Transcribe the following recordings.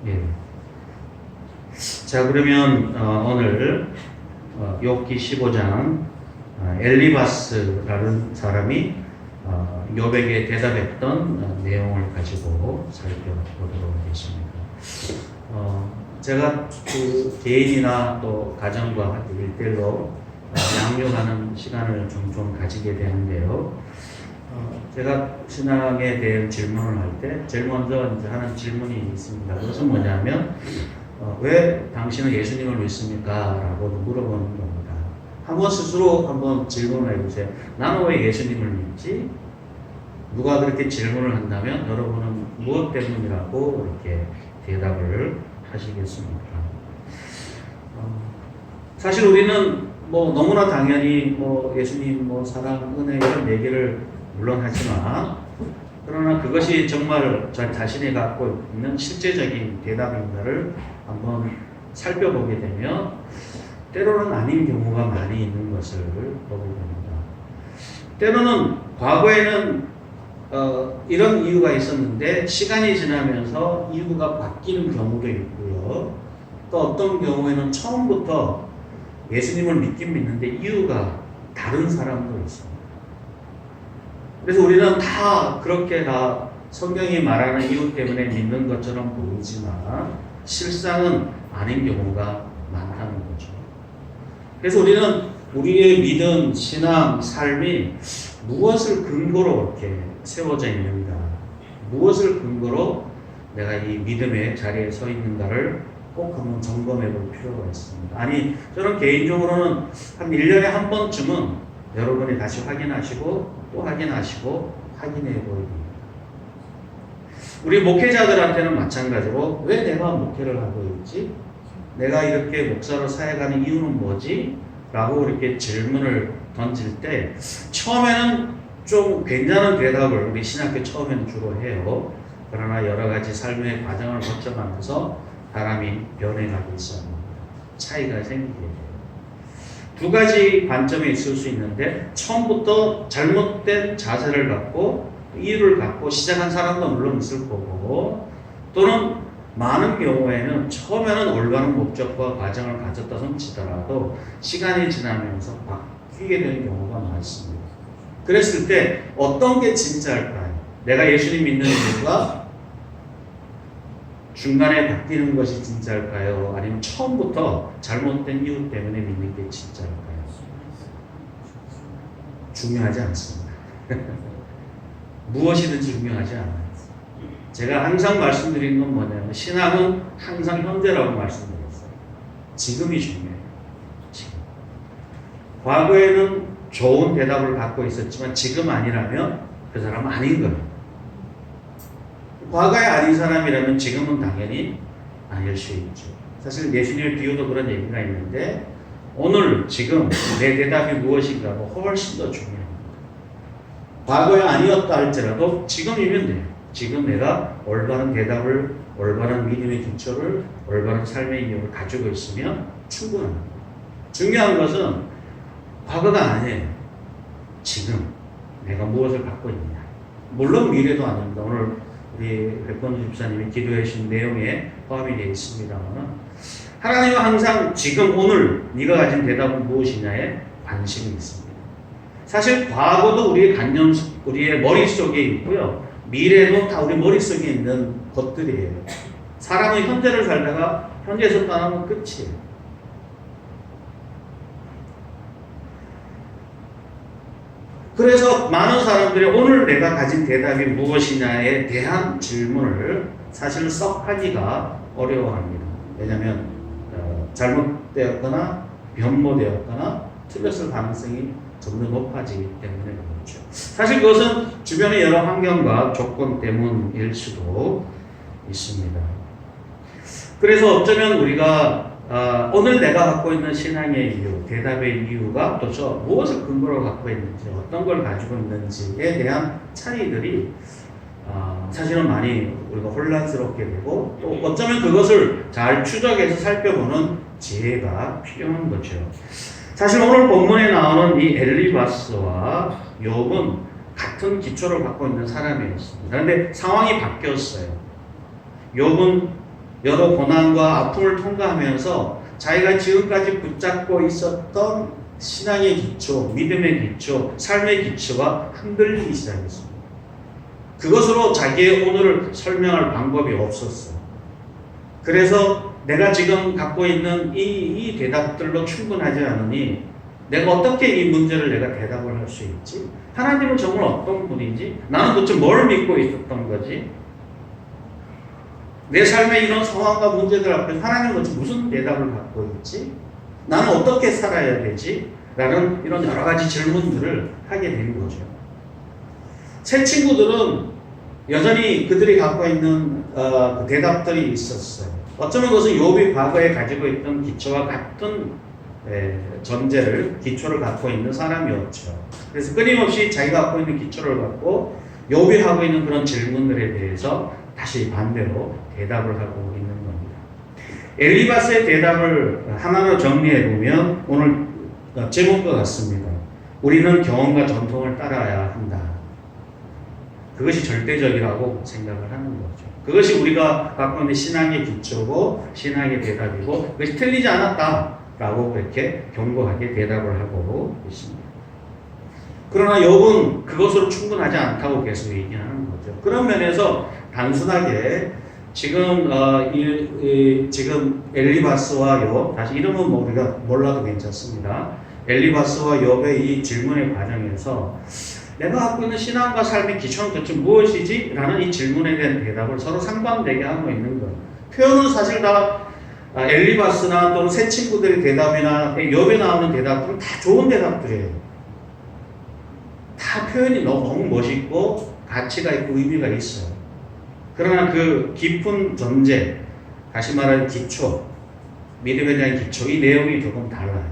예. 자, 그러면 오늘 욥기 15장 엘리바스라는 사람이 욥에게 대답했던 내용을 가지고 살펴보도록 하겠습니다. 제가 그 개인이나 또 가정과 일대일로 양육하는 시간을 종종 가지게 되는데요. 제가 신앙에 대한 질문을 할 때 제일 먼저 이제 하는 질문이 있습니다. 그것은 뭐냐면 왜 당신은 예수님을 믿습니까? 라고 물어보는 겁니다. 한번 스스로 한번 질문을 해보세요. 나는 왜 예수님을 믿지? 누가 그렇게 질문을 한다면 여러분은 무엇 때문이라고 이렇게 대답을 하시겠습니까? 사실 우리는 뭐 너무나 당연히 뭐 예수님 뭐 사랑, 은혜 이런 얘기를 물론 하지만 그러나 그것이 정말 저 자신이 갖고 있는 실제적인 대답인가를 한번 살펴보게 되면 때로는 아닌 경우가 많이 있는 것을 보게 됩니다. 때로는 과거에는 이런 이유가 있었는데 시간이 지나면서 이유가 바뀌는 경우도 있고요. 또 어떤 경우에는 처음부터 예수님을 믿긴 믿는데 이유가 다른 사람도 있습니다. 그래서 우리는 다 그렇게 다 성경이 말하는 이유 때문에 믿는 것처럼 보이지만 실상은 아닌 경우가 많다는 거죠. 그래서 우리는 우리의 믿음, 신앙, 삶이 무엇을 근거로 이렇게 세워져 있는가, 무엇을 근거로 내가 이 믿음의 자리에 서 있는가를 꼭 한번 점검해 볼 필요가 있습니다. 아니, 저는 개인적으로는 한 1년에 한 번쯤은 여러분이 다시 확인하시고 또 확인하시고 확인해 보입니다. 우리 목회자들한테는 마찬가지로 왜 내가 목회를 하고 있지? 내가 이렇게 목사로 사역하는 이유는 뭐지? 라고 이렇게 질문을 던질 때 처음에는 좀 괜찮은 대답을 우리 신학교 처음에는 주로 해요. 그러나 여러 가지 삶의 과정을 거쳐가면서 사람이 변해가고 있습니다. 차이가 생기게 돼요. 두 가지 관점이 있을 수 있는데 처음부터 잘못된 자세를 갖고 이유를 갖고 시작한 사람도 물론 있을 거고 또는 많은 경우에는 처음에는 올바른 목적과 과정을 가졌다 손치더라도 시간이 지나면서 바뀌게 되는 경우가 많습니다. 그랬을 때 어떤 게 진짜일까요? 내가 예수님 믿는 이유가 중간에 바뀌는 것이 진짜일까요? 아니면 처음부터 잘못된 이유 때문에 믿는 게 진짜일까요? 중요하지 않습니다. 무엇이든지 중요하지 않아요. 제가 항상 말씀드리는 건 뭐냐면 신앙은 항상 현재라고 말씀드렸어요. 지금이 중요해요. 지금. 과거에는 좋은 대답을 갖고 있었지만 지금 아니라면 그 사람은 아닌 거예요. 과거에 아닌 사람이라면 지금은 당연히 아닐 수 있죠. 사실 예수님의 비유도 그런 얘기가 있는데 오늘 지금 내 대답이 무엇인가가 훨씬 더 중요합니다. 과거에 아니었다 할지라도 지금이면 돼요. 지금 내가 올바른 대답을, 올바른 믿음의 기초를, 올바른 삶의 인격을 가지고 있으면 충분합니다. 중요한 것은 과거가 아니에요. 지금 내가 무엇을 갖고 있느냐. 물론 미래도 아닙니다. 오늘 우리 백권주 집사님이 기도해 주신 내용에 포함이 되어 있습니다만 하나님은 항상 지금 오늘 네가 가진 대답은 무엇이냐에 관심이 있습니다. 사실 과거도 우리의 관념, 우리의 머릿속에 있고요. 미래도 다 우리 머릿속에 있는 것들이에요. 사람은 현재를 살다가 현재에서 떠나면 끝이에요. 그래서 많은 사람들이 오늘 내가 가진 대답이 무엇이냐에 대한 질문을 사실 썩 하기가 어려워합니다. 왜냐하면 잘못되었거나 변모되었거나 틀렸을 가능성이 좀 더 높아지기 때문에 그렇죠. 사실 그것은 주변의 여러 환경과 조건 때문일 수도 있습니다. 그래서 어쩌면 우리가 오늘 내가 갖고 있는 신앙의 이유, 대답의 이유가 또 저 무엇을 근거로 갖고 있는지, 어떤 걸 가지고 있는지에 대한 차이들이 사실은 많이 우리가 혼란스럽게 되고 또 어쩌면 그것을 잘 추적해서 살펴보는 지혜가 필요한 거죠. 사실 오늘 본문에 나오는 이 엘리바스와 욥은 같은 기초를 갖고 있는 사람이었습니다. 그런데 상황이 바뀌었어요. 욥은 여러 고난과 아픔을 통과하면서 자기가 지금까지 붙잡고 있었던 신앙의 기초, 믿음의 기초, 삶의 기초가 흔들리기 시작했습니다. 그것으로 자기의 오늘을 설명할 방법이 없었어요. 그래서 내가 지금 갖고 있는 이 대답들로 충분하지 않으니 내가 어떻게 이 문제를 내가 대답을 할 수 있지? 하나님은 정말 어떤 분인지? 나는 도대체 뭘 믿고 있었던 거지? 내 삶의 이런 상황과 문제들 앞에서 하나님은 도대체 무슨 대답을 갖고 있지? 나는 어떻게 살아야 되지? 라는 이런 여러 가지 질문들을 하게 되는 거죠. 새 친구들은 여전히 그들이 갖고 있는 그 대답들이 있었어요. 어쩌면 그것은 욥이 과거에 가지고 있던 기초와 같은 전제를, 기초를 갖고 있는 사람이었죠. 그래서 끊임없이 자기가 갖고 있는 기초를 갖고 욥이 하고 있는 그런 질문들에 대해서 다시 반대로 대답을 하고 있는 겁니다. 엘리바스의 대답을 하나로 정리해 보면 오늘 제목과 같습니다. 우리는 경험과 전통을 따라야 한다. 그것이 절대적이라고 생각을 하는 거죠. 그것이 우리가 갖고 있는 신앙의 기초고 신앙의 대답이고 그것이 틀리지 않았다라고 그렇게 견고하게 대답을 하고 있습니다. 그러나 욥은 그것으로 충분하지 않다고 계속 얘기하는 거죠. 그런 면에서 단순하게 지금 지금 엘리바스와 욥, 다시 이름은 뭐 우리가 몰라도 괜찮습니다. 엘리바스와 욥의 이 질문의 과정에서 내가 갖고 있는 신앙과 삶의 기초는 도대체 무엇이지? 라는 이 질문에 대한 대답을 서로 상반되게 하고 있는 거예요. 표현은 사실 다 엘리바스나 또는 새 친구들의 대답이나 욥에 나오는 대답들은 다 좋은 대답들이에요. 다 표현이 너무 멋있고 가치가 있고 의미가 있어요. 그러나 그 깊은 전제, 다시 말하는 기초, 믿음에 대한 기초, 이 내용이 조금 달라요.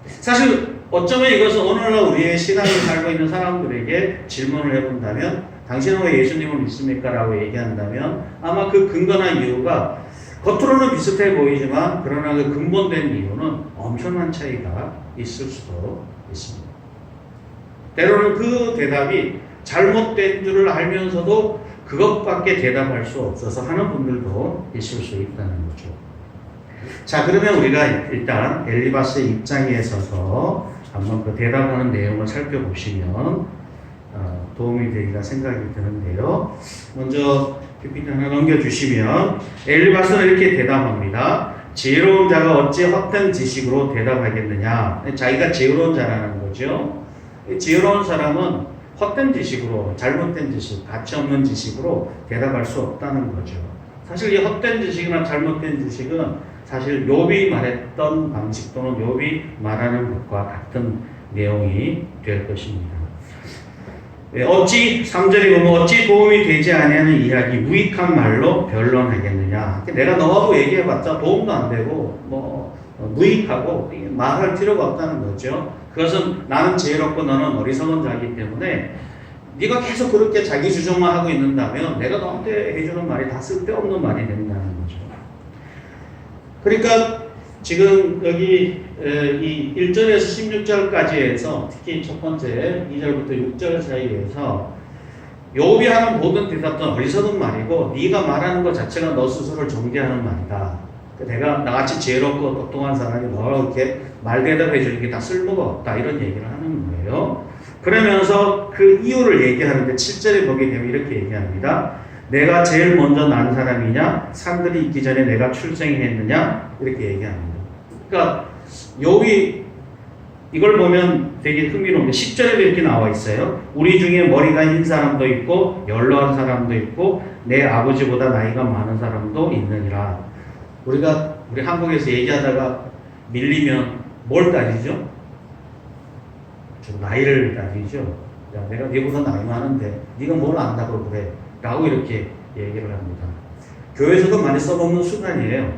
사실 어쩌면 이것은 오늘날 우리의 신앙을 살고 있는 사람들에게 질문을 해본다면 당신은 왜 예수님을 믿습니까? 라고 얘기한다면 아마 그 근거나 이유가 겉으로는 비슷해 보이지만 그러나 그 근본된 이유는 엄청난 차이가 있을 수도 있습니다. 때로는 그 대답이 잘못된 줄을 알면서도 그것밖에 대답할 수 없어서 하는 분들도 있을 수 있다는 거죠. 자, 그러면 우리가 일단 엘리바스의 입장에 서서 한번 그 대답하는 내용을 살펴보시면 도움이 되리라 생각이 드는데요. 먼저 PPT 하나 넘겨주시면 엘리바스는 이렇게 대답합니다. 지혜로운 자가 어찌 헛된 지식으로 대답하겠느냐. 자기가 지혜로운 자라는 거죠. 지혜로운 사람은 헛된 지식으로, 잘못된 지식, 가치 없는 지식으로 대답할 수 없다는 거죠. 사실 이 헛된 지식이나 잘못된 지식은 사실 욥이 말했던 방식 또는 욥이 말하는 것과 같은 내용이 될 것입니다. 어찌 3절에 보면 어찌 도움이 되지 아니하는 이야기 무익한 말로 변론하겠느냐. 내가 너하고 얘기해봤자 도움도 안 되고 뭐 무익하고 말할 필요가 없다는 거죠. 그것은 나는 지혜롭고 너는 어리석은 자이기 때문에 네가 계속 그렇게 자기 주장만 하고 있는다면 내가 너한테 해주는 말이 다 쓸데없는 말이 된다는 거죠. 그러니까 지금 여기 이 1절에서 16절까지 해서 특히 첫 번째 2절부터 6절 사이에서 욥이 하는 모든 대답은 어리석은 말이고 네가 말하는 것 자체가 너 스스로를 정죄하는 말이다. 내가 나같이 지혜롭고 똑똑한 사람이 너를 이렇게 말 대답해 주는 게 다 쓸모가 없다. 이런 얘기를 하는 거예요. 그러면서 그 이유를 얘기하는데 7절에 보게 되면 이렇게 얘기합니다. 내가 제일 먼저 난 사람이냐? 산들이 있기 전에 내가 출생했느냐? 이렇게 얘기합니다. 그러니까 욥이 이걸 보면 되게 흥미로운데 10절에도 이렇게 나와 있어요. 우리 중에 머리가 흰 사람도 있고 연로한 사람도 있고 내 아버지보다 나이가 많은 사람도 있느니라. 우리 한국에서 얘기하다가 밀리면 뭘 따지죠? 나이를 따지죠. 야, 내가 네보다 나이 많은데 네가 뭘 안다고 그래? 라고 이렇게 얘기를 합니다. 교회에서도 많이 써먹는 수단이에요.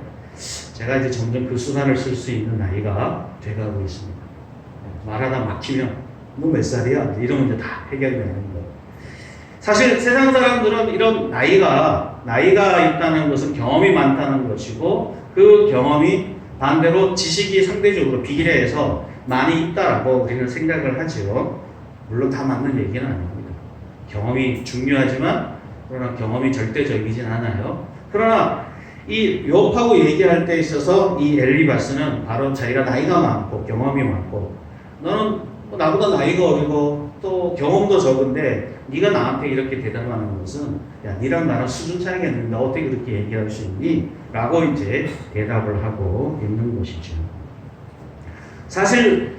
제가 이제 점점 그 수단을 쓸 수 있는 나이가 돼가고 있습니다. 말하다 막히면 너 몇 살이야? 이러면 이제 다 해결되는 거예요. 사실 세상 사람들은 이런 나이가 있다는 것은 경험이 많다는 것이고 그 경험이 반대로 지식이 상대적으로 비례해서 많이 있다라고 우리는 생각을 하죠. 물론 다 맞는 얘기는 아닙니다. 경험이 중요하지만 그러나 경험이 절대적이진 않아요. 그러나 이 욥하고 얘기할 때 있어서 이 엘리바스는 바로 자기가 나이가 많고 경험이 많고 너는 뭐 나보다 나이가 어리고 또 경험도 적은데 네가 나한테 이렇게 대답하는 것은 야 니랑 나랑 수준 차이가 있는데 어떻게 그렇게 얘기할 수 있니? 라고 이제 대답을 하고 있는 것이죠. 사실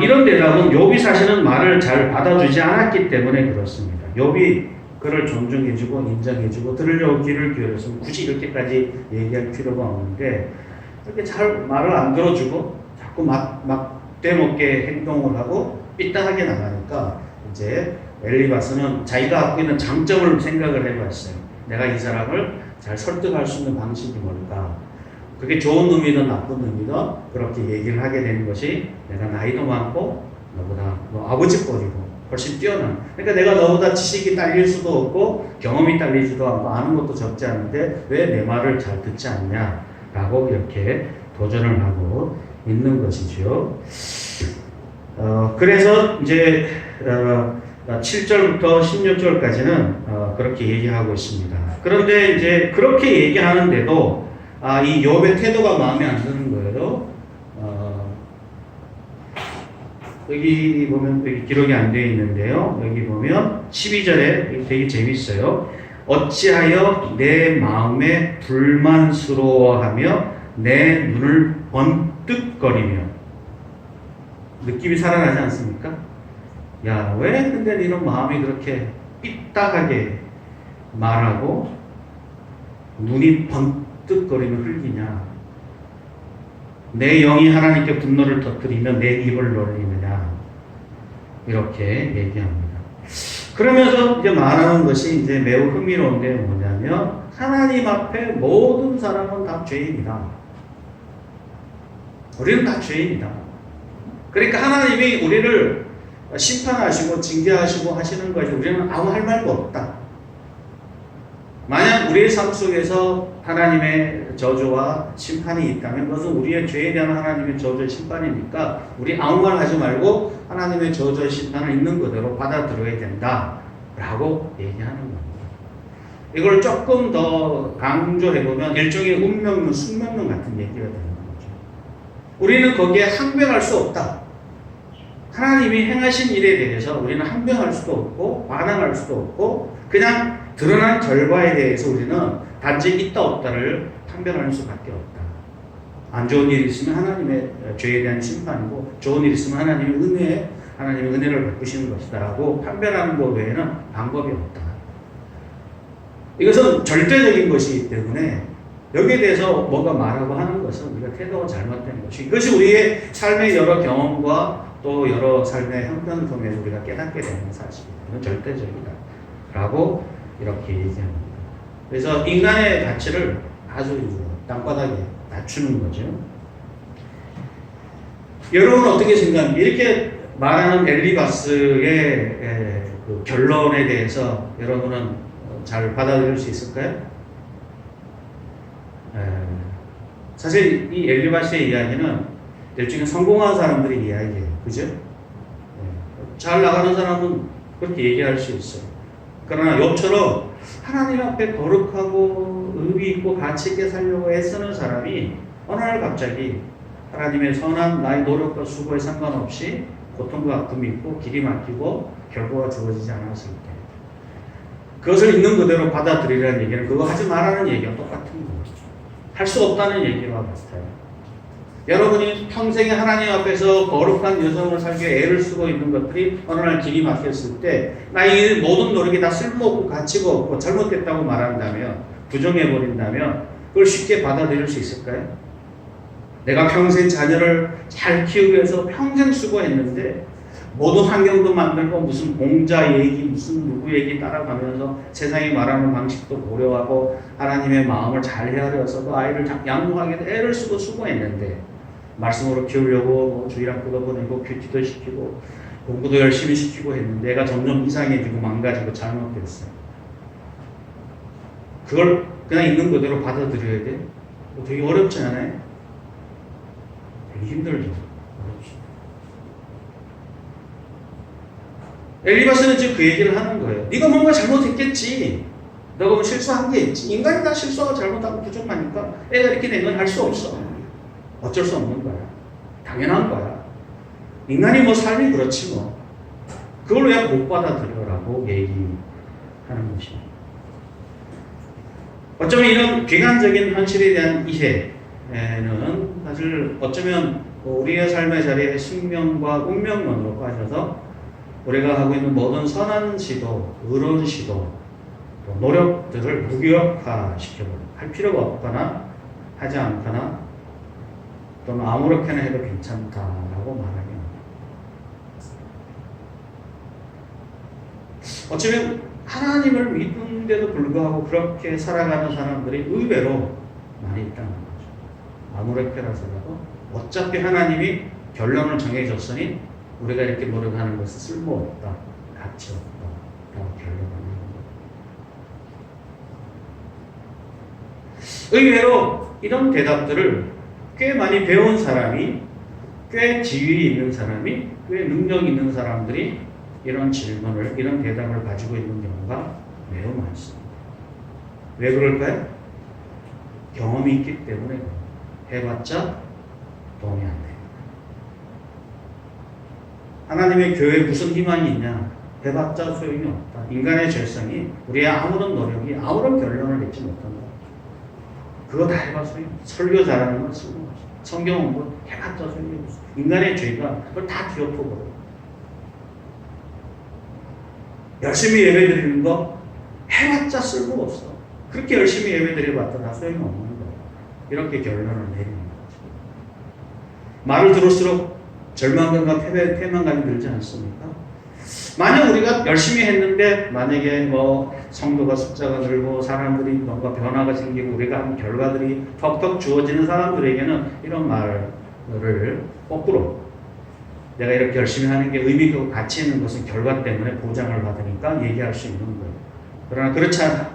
이런 대답은 욥이 사실은 말을 잘 받아주지 않았기 때문에 그렇습니다. 욥이 그를 존중해주고 인정해주고 들으려고 귀를 기울였으면 굳이 이렇게까지 얘기할 필요가 없는데 이렇게 잘 말을 안 들어주고 자꾸 막 되먹게 행동을 하고 삐딱하게 나가니까 이제 엘리바스는 자기가 갖고 있는 장점을 생각을 해봤어요. 내가 이 사람을 잘 설득할 수 있는 방식이 뭘까? 그게 좋은 놈이든 나쁜 놈이든 그렇게 얘기를 하게 되는 것이 내가 나이도 많고 너보다 너 아버지 뻘이고 훨씬 뛰어난 그러니까 내가 너보다 지식이 딸릴 수도 없고 경험이 딸리지도 않고 아는 것도 적지 않은데 왜 내 말을 잘 듣지 않냐 라고 이렇게 도전을 하고 있는 것이죠. 그래서 이제 7절부터 16절까지는 그렇게 얘기하고 있습니다. 그런데 이제 그렇게 얘기하는데도 이 욥의 태도가 마음에 안 드는 거예요. 여기 보면 여기 기록이 안 되어 있는데요. 여기 보면 12절에 되게 재밌어요. 어찌하여 내 마음에 불만스러워하며 내 눈을 번뜩거리며 느낌이 살아나지 않습니까? 야, 왜 근데 너는 마음이 그렇게 삐딱하게 말하고 눈이 번뜩거리며 흘리냐? 내 영이 하나님께 분노를 터뜨리며 내 입을 놀리느냐? 이렇게 얘기합니다. 그러면서 이제 말하는 것이 이제 매우 흥미로운데 뭐냐면 하나님 앞에 모든 사람은 다 죄인이다. 우리는 다 죄인이다. 그러니까 하나님이 우리를 심판하시고 징계하시고 하시는 것이 우리는 아무 할 말도 없다. 만약 우리의 삶 속에서 하나님의 저주와 심판이 있다면 그것은 우리의 죄에 대한 하나님의 저주의 심판이니까 우리 아무 말 하지 말고 하나님의 저주의 심판을 있는 그대로 받아들여야 된다 라고 얘기하는 겁니다. 이걸 조금 더 강조해보면 일종의 운명론, 숙명론 같은 얘기가 되는 거죠. 우리는 거기에 항변할 수 없다. 하나님이 행하신 일에 대해서 우리는 항변할 수도 없고 반항할 수도 없고 그냥 드러난 결과에 대해서 우리는 단지 있다 없다를 판별하는 수밖에 없다. 안 좋은 일이 있으면 하나님의 죄에 대한 심판이고 좋은 일이 있으면 하나님의 은혜를 베푸시는 것이다 라고 판별하는 것 외에는 방법이 없다. 이것은 절대적인 것이기 때문에 여기에 대해서 뭔가 말하고 하는 것은 우리가 태도가 잘못된 것이 이것이 우리의 삶의 여러 경험과 또 여러 삶의 형편을 통해서 우리가 깨닫게 되는 사실이다. 이건 절대적이다 라고 이렇게 얘기합니다. 그래서 인간의 가치를 아주 땅바닥에 낮추는 거죠. 여러분은 어떻게 생각합니까? 이렇게 말하는 엘리바스의 그 결론에 대해서 여러분은 잘 받아들일 수 있을까요? 사실 이 엘리바스의 이야기는 일종의 성공한 사람들의 이야기예요. 그죠? 잘 나가는 사람은 그렇게 얘기할 수 있어요. 그러나 욥처럼 하나님 앞에 거룩하고 의미 있고 가치 있게 살려고 애쓰는 사람이 어느 날 갑자기 하나님의 선한 나의 노력과 수고에 상관없이 고통과 아픔이 있고 길이 막히고 결과가 주어지지 않았을 때 그것을 있는 그대로 받아들이라는 얘기는 그거 하지 말라는 얘기와 똑같은 거예요. 할 수 없다는 얘기와 같아요. 여러분이 평생에 하나님 앞에서 거룩한 여성을 살기 위해 애를 쓰고 있는 것들이 어느 날 길이 막혔을 때 나의 모든 노력이 다 쓸모없고 가치가 없고 잘못됐다고 말한다면 부정해버린다면 그걸 쉽게 받아들일 수 있을까요? 내가 평생 자녀를 잘 키우기 위해서 평생 수고했는데 모든 환경도 만들고 무슨 공자 얘기 무슨 누구 얘기 따라가면서 세상이 말하는 방식도 고려하고 하나님의 마음을 잘 헤아려서 그 아이를 양육하기 위해 애를 쓰고 수고했는데 말씀으로 키우려고 뭐 주일학교도 보내고 큐티도 시키고 공부도 열심히 시키고 했는데 애가 점점 이상해지고 망가지고 잘못됐어요. 그걸 그냥 있는 그대로 받아들여야 돼? 되게 어렵지 않아요? 되게 힘들죠. 어렵죠. 엘리바스는 지금 그 얘기를 하는 거예요. 네가 뭔가 잘못했겠지. 너가 뭐 실수한 게 있지. 인간이 다 실수하고 잘못하고 부족하니까 애가 이렇게 된 건 할 수 없어. 어쩔 수 없는 거야. 당연한 거야. 인간이 뭐 삶이 그렇지 뭐. 그걸 왜 못 받아들여라고 얘기하는 것입니다. 어쩌면 이런 비관적인 현실에 대한 이해는 사실 어쩌면 우리의 삶의 자리에 숙명과 운명론으로 빠져서 우리가 하고 있는 모든 선한 시도, 의로운 시도, 노력들을 무기력화시켜버려. 할 필요가 없거나 하지 않거나 또는 아무렇게나 해도 괜찮다라고 말하게 합니다. 어쩌면 하나님을 믿는데도 불구하고 그렇게 살아가는 사람들이 의외로 많이 있다는 거죠. 아무렇게라서라도 어차피 하나님이 결론을 정해줬으니 우리가 이렇게 노력하는 것은 쓸모없다, 가치 없다 라고 결론을 내립니다. 의외로 이런 대답들을 꽤 많이 배운 사람이, 꽤 지위 있는 사람이, 꽤 능력 있는 사람들이 이런 질문을, 이런 대답을 가지고 있는 경우가 매우 많습니다. 왜 그럴까요? 경험이 있기 때문에 해봤자 도움이 안 됩니다. 하나님의 교회에 무슨 희망이 있냐? 해봤자 소용이 없다. 인간의 죄성이 우리의 아무런 노력이 아무런 결론을 내지 못한다. 그거 다 해봤자 소용이 없다. 설교 잘하는 건 쓸모없어. 성경 공부 해봤자 소용이 없어. 인간의 죄가 그걸 다 뒤엎어버려. 열심히 예배드리는 거 해봤자 쓸모가 없어. 그렇게 열심히 예배드려봤자 다 소용이 없는 거야. 이렇게 결론을 내리는 거죠. 말을 들을수록 절망감과 패망감이 들지 않습니까? 만약 우리가 열심히 했는데 만약에 뭐 성도가 숫자가 늘고 사람들이 뭔가 변화가 생기고 우리가 한 결과들이 턱턱 주어지는 사람들에게는 이런 말을 거꾸로 내가 이렇게 열심히 하는 게 의미 있고 가치 있는 것은 결과 때문에 보장을 받으니까 얘기할 수 있는 거예요. 그러나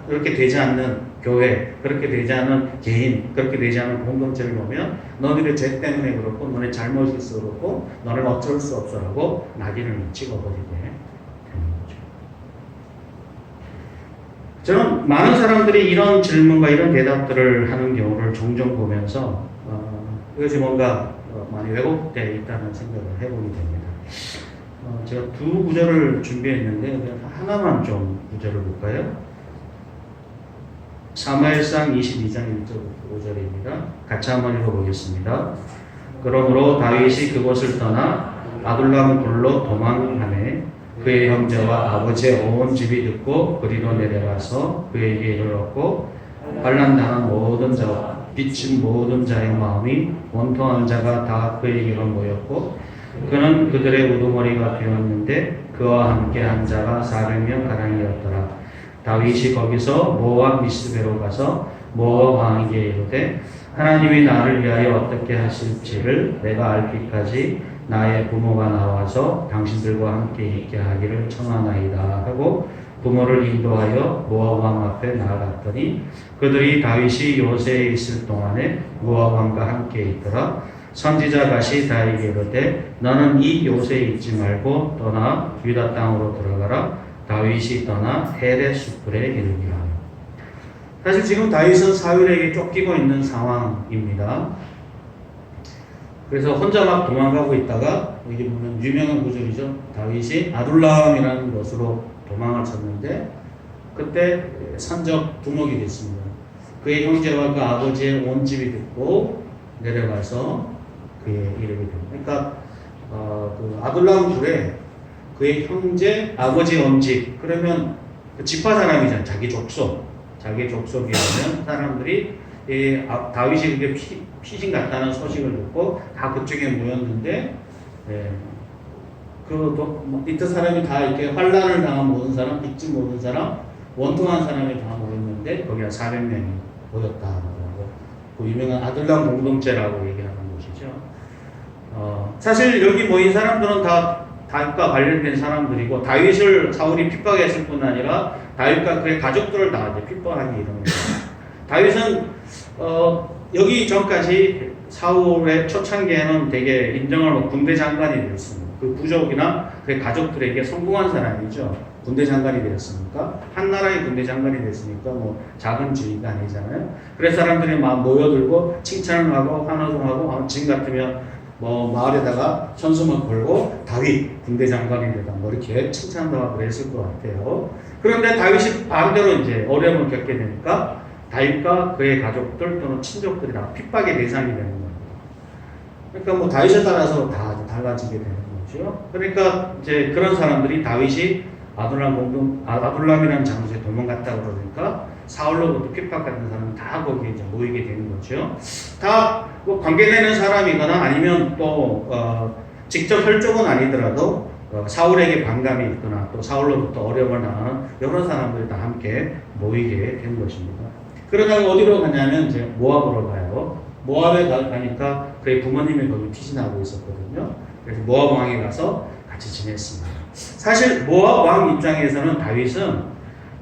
그렇게 되지 않는 교회, 그렇게 되지 않은 개인, 그렇게 되지 않은 공동체를 보면 너희들의 죄 때문에 그렇고 너네 잘못이 있어 그렇고 너는 어쩔 수 없어라고 낙인을 찍어버리게 되는 거죠. 저는 많은 사람들이 이런 질문과 이런 대답들을 하는 경우를 종종 보면서 이것이 뭔가 많이 왜곡되어 있다는 생각을 해보게 됩니다. 제가 두 구절을 준비했는데 하나만 좀 구절을 볼까요? 사무엘상 22장 1절 5절입니다. 같이 한번 읽어보겠습니다. 그러므로 다윗이 그곳을 떠나 아둘람 굴로 도망하매 그의 형제와 아버지의 온 집이 듣고 그리로 내려가서 그에게 이르렀고 환난당한 모든 자와 빚진 모든 자의 마음이 원통한 자가 다 그에게로 모였고 그는 그들의 우두머리가 되었는데 그와 함께 한 자가 400명 가량이었더라. 다윗이 거기서 모압 미스베로 가서 모압 왕에게 이르되 하나님이 나를 위하여 어떻게 하실지를 내가 알기까지 나의 부모가 나와서 당신들과 함께 있게 하기를 청하나이다 하고 부모를 인도하여 모압 왕 앞에 나아갔더니 그들이 다윗이 요새에 있을 동안에 모압 왕과 함께 있더라. 선지자 갓이 다윗에게 이르되 너는 이 요새에 있지 말고 떠나 유다 땅으로 들어가라. 다윗이 떠나 헤레 숯불에 이르니라. 사실 지금 다윗은 사울에게 쫓기고 있는 상황입니다. 그래서 혼자 막 도망가고 있다가 여기 보면 유명한 구절이죠. 다윗이 아둘람이라는 곳으로 도망을 쳤는데 그때 산적 두목이 됐습니다. 그의 형제와 그 아버지의 온 집이 듣고 내려가서 그의 이르게 됩니다. 그러니까 그 아둘람 굴에 그의 형제, 아버지 온 집, 그러면 그 지파 사람이잖아요. 자기 족속이라면 사람들이 다윗이 그게 피신 같다는 소식을 듣고 다 그쪽에 모였는데 이때 사람이 다 이렇게 환난을 당한 모든 사람, 빚진 모든 사람, 원통한 사람이 다 모였는데 거기가 400명이 모였다라고 그 유명한 아둘람 공동체라고 얘기하는 곳이죠. 사실 여기 모인 사람들은 다 다윗과 관련된 사람들이고 다윗을 사울이 핍박했을 뿐 아니라 다윗과 그의 가족들을 다 핍박하기 이릅니다. 다윗은 여기 전까지 사울의 초창기에는 되게 인정을 군대 장관이 되었습니다. 그 부족이나 그의 가족들에게 성공한 사람이죠. 군대 장관이 되었으니까 한 나라의 군대 장관이 됐으니까 뭐 작은 주의가 아니잖아요. 그래서 사람들이 막 모여들고 칭찬을 하고 환호성하고 지금 같으면 뭐 마을에다가 천수막 걸고 다윗 군대 장관이 되다 뭐 이렇게 칭찬도 그랬을 것 같아요. 그런데 다윗이 반대로 이제 어려움을 겪게 되니까 다윗과 그의 가족들 또는 친족들이 다 핍박의 대상이 되는 거예요. 그러니까 뭐 다윗에 따라서 다 달라지게 되는 거죠. 그러니까 이제 그런 사람들이 다윗이 아둘람이라는 장소에 도망갔다 그러니까 사울로부터 핍박받는 사람은 다 거기에 이제 모이게 되는 거죠. 다 뭐 관계되는 사람이거나 아니면 또 직접 혈족은 아니더라도 사울에게 반감이 있거나 또 사울로부터 어려움을 당하는 여러 사람들이 다 함께 모이게 된 것입니다. 그러다가 어디로 가냐면 이제 모압으로 가요. 모압에 가니까 그의 부모님이 거기 피신하고 있었거든요. 그래서 모압 왕에 가서 같이 지냈습니다. 사실 모압 왕 입장에서는 다윗은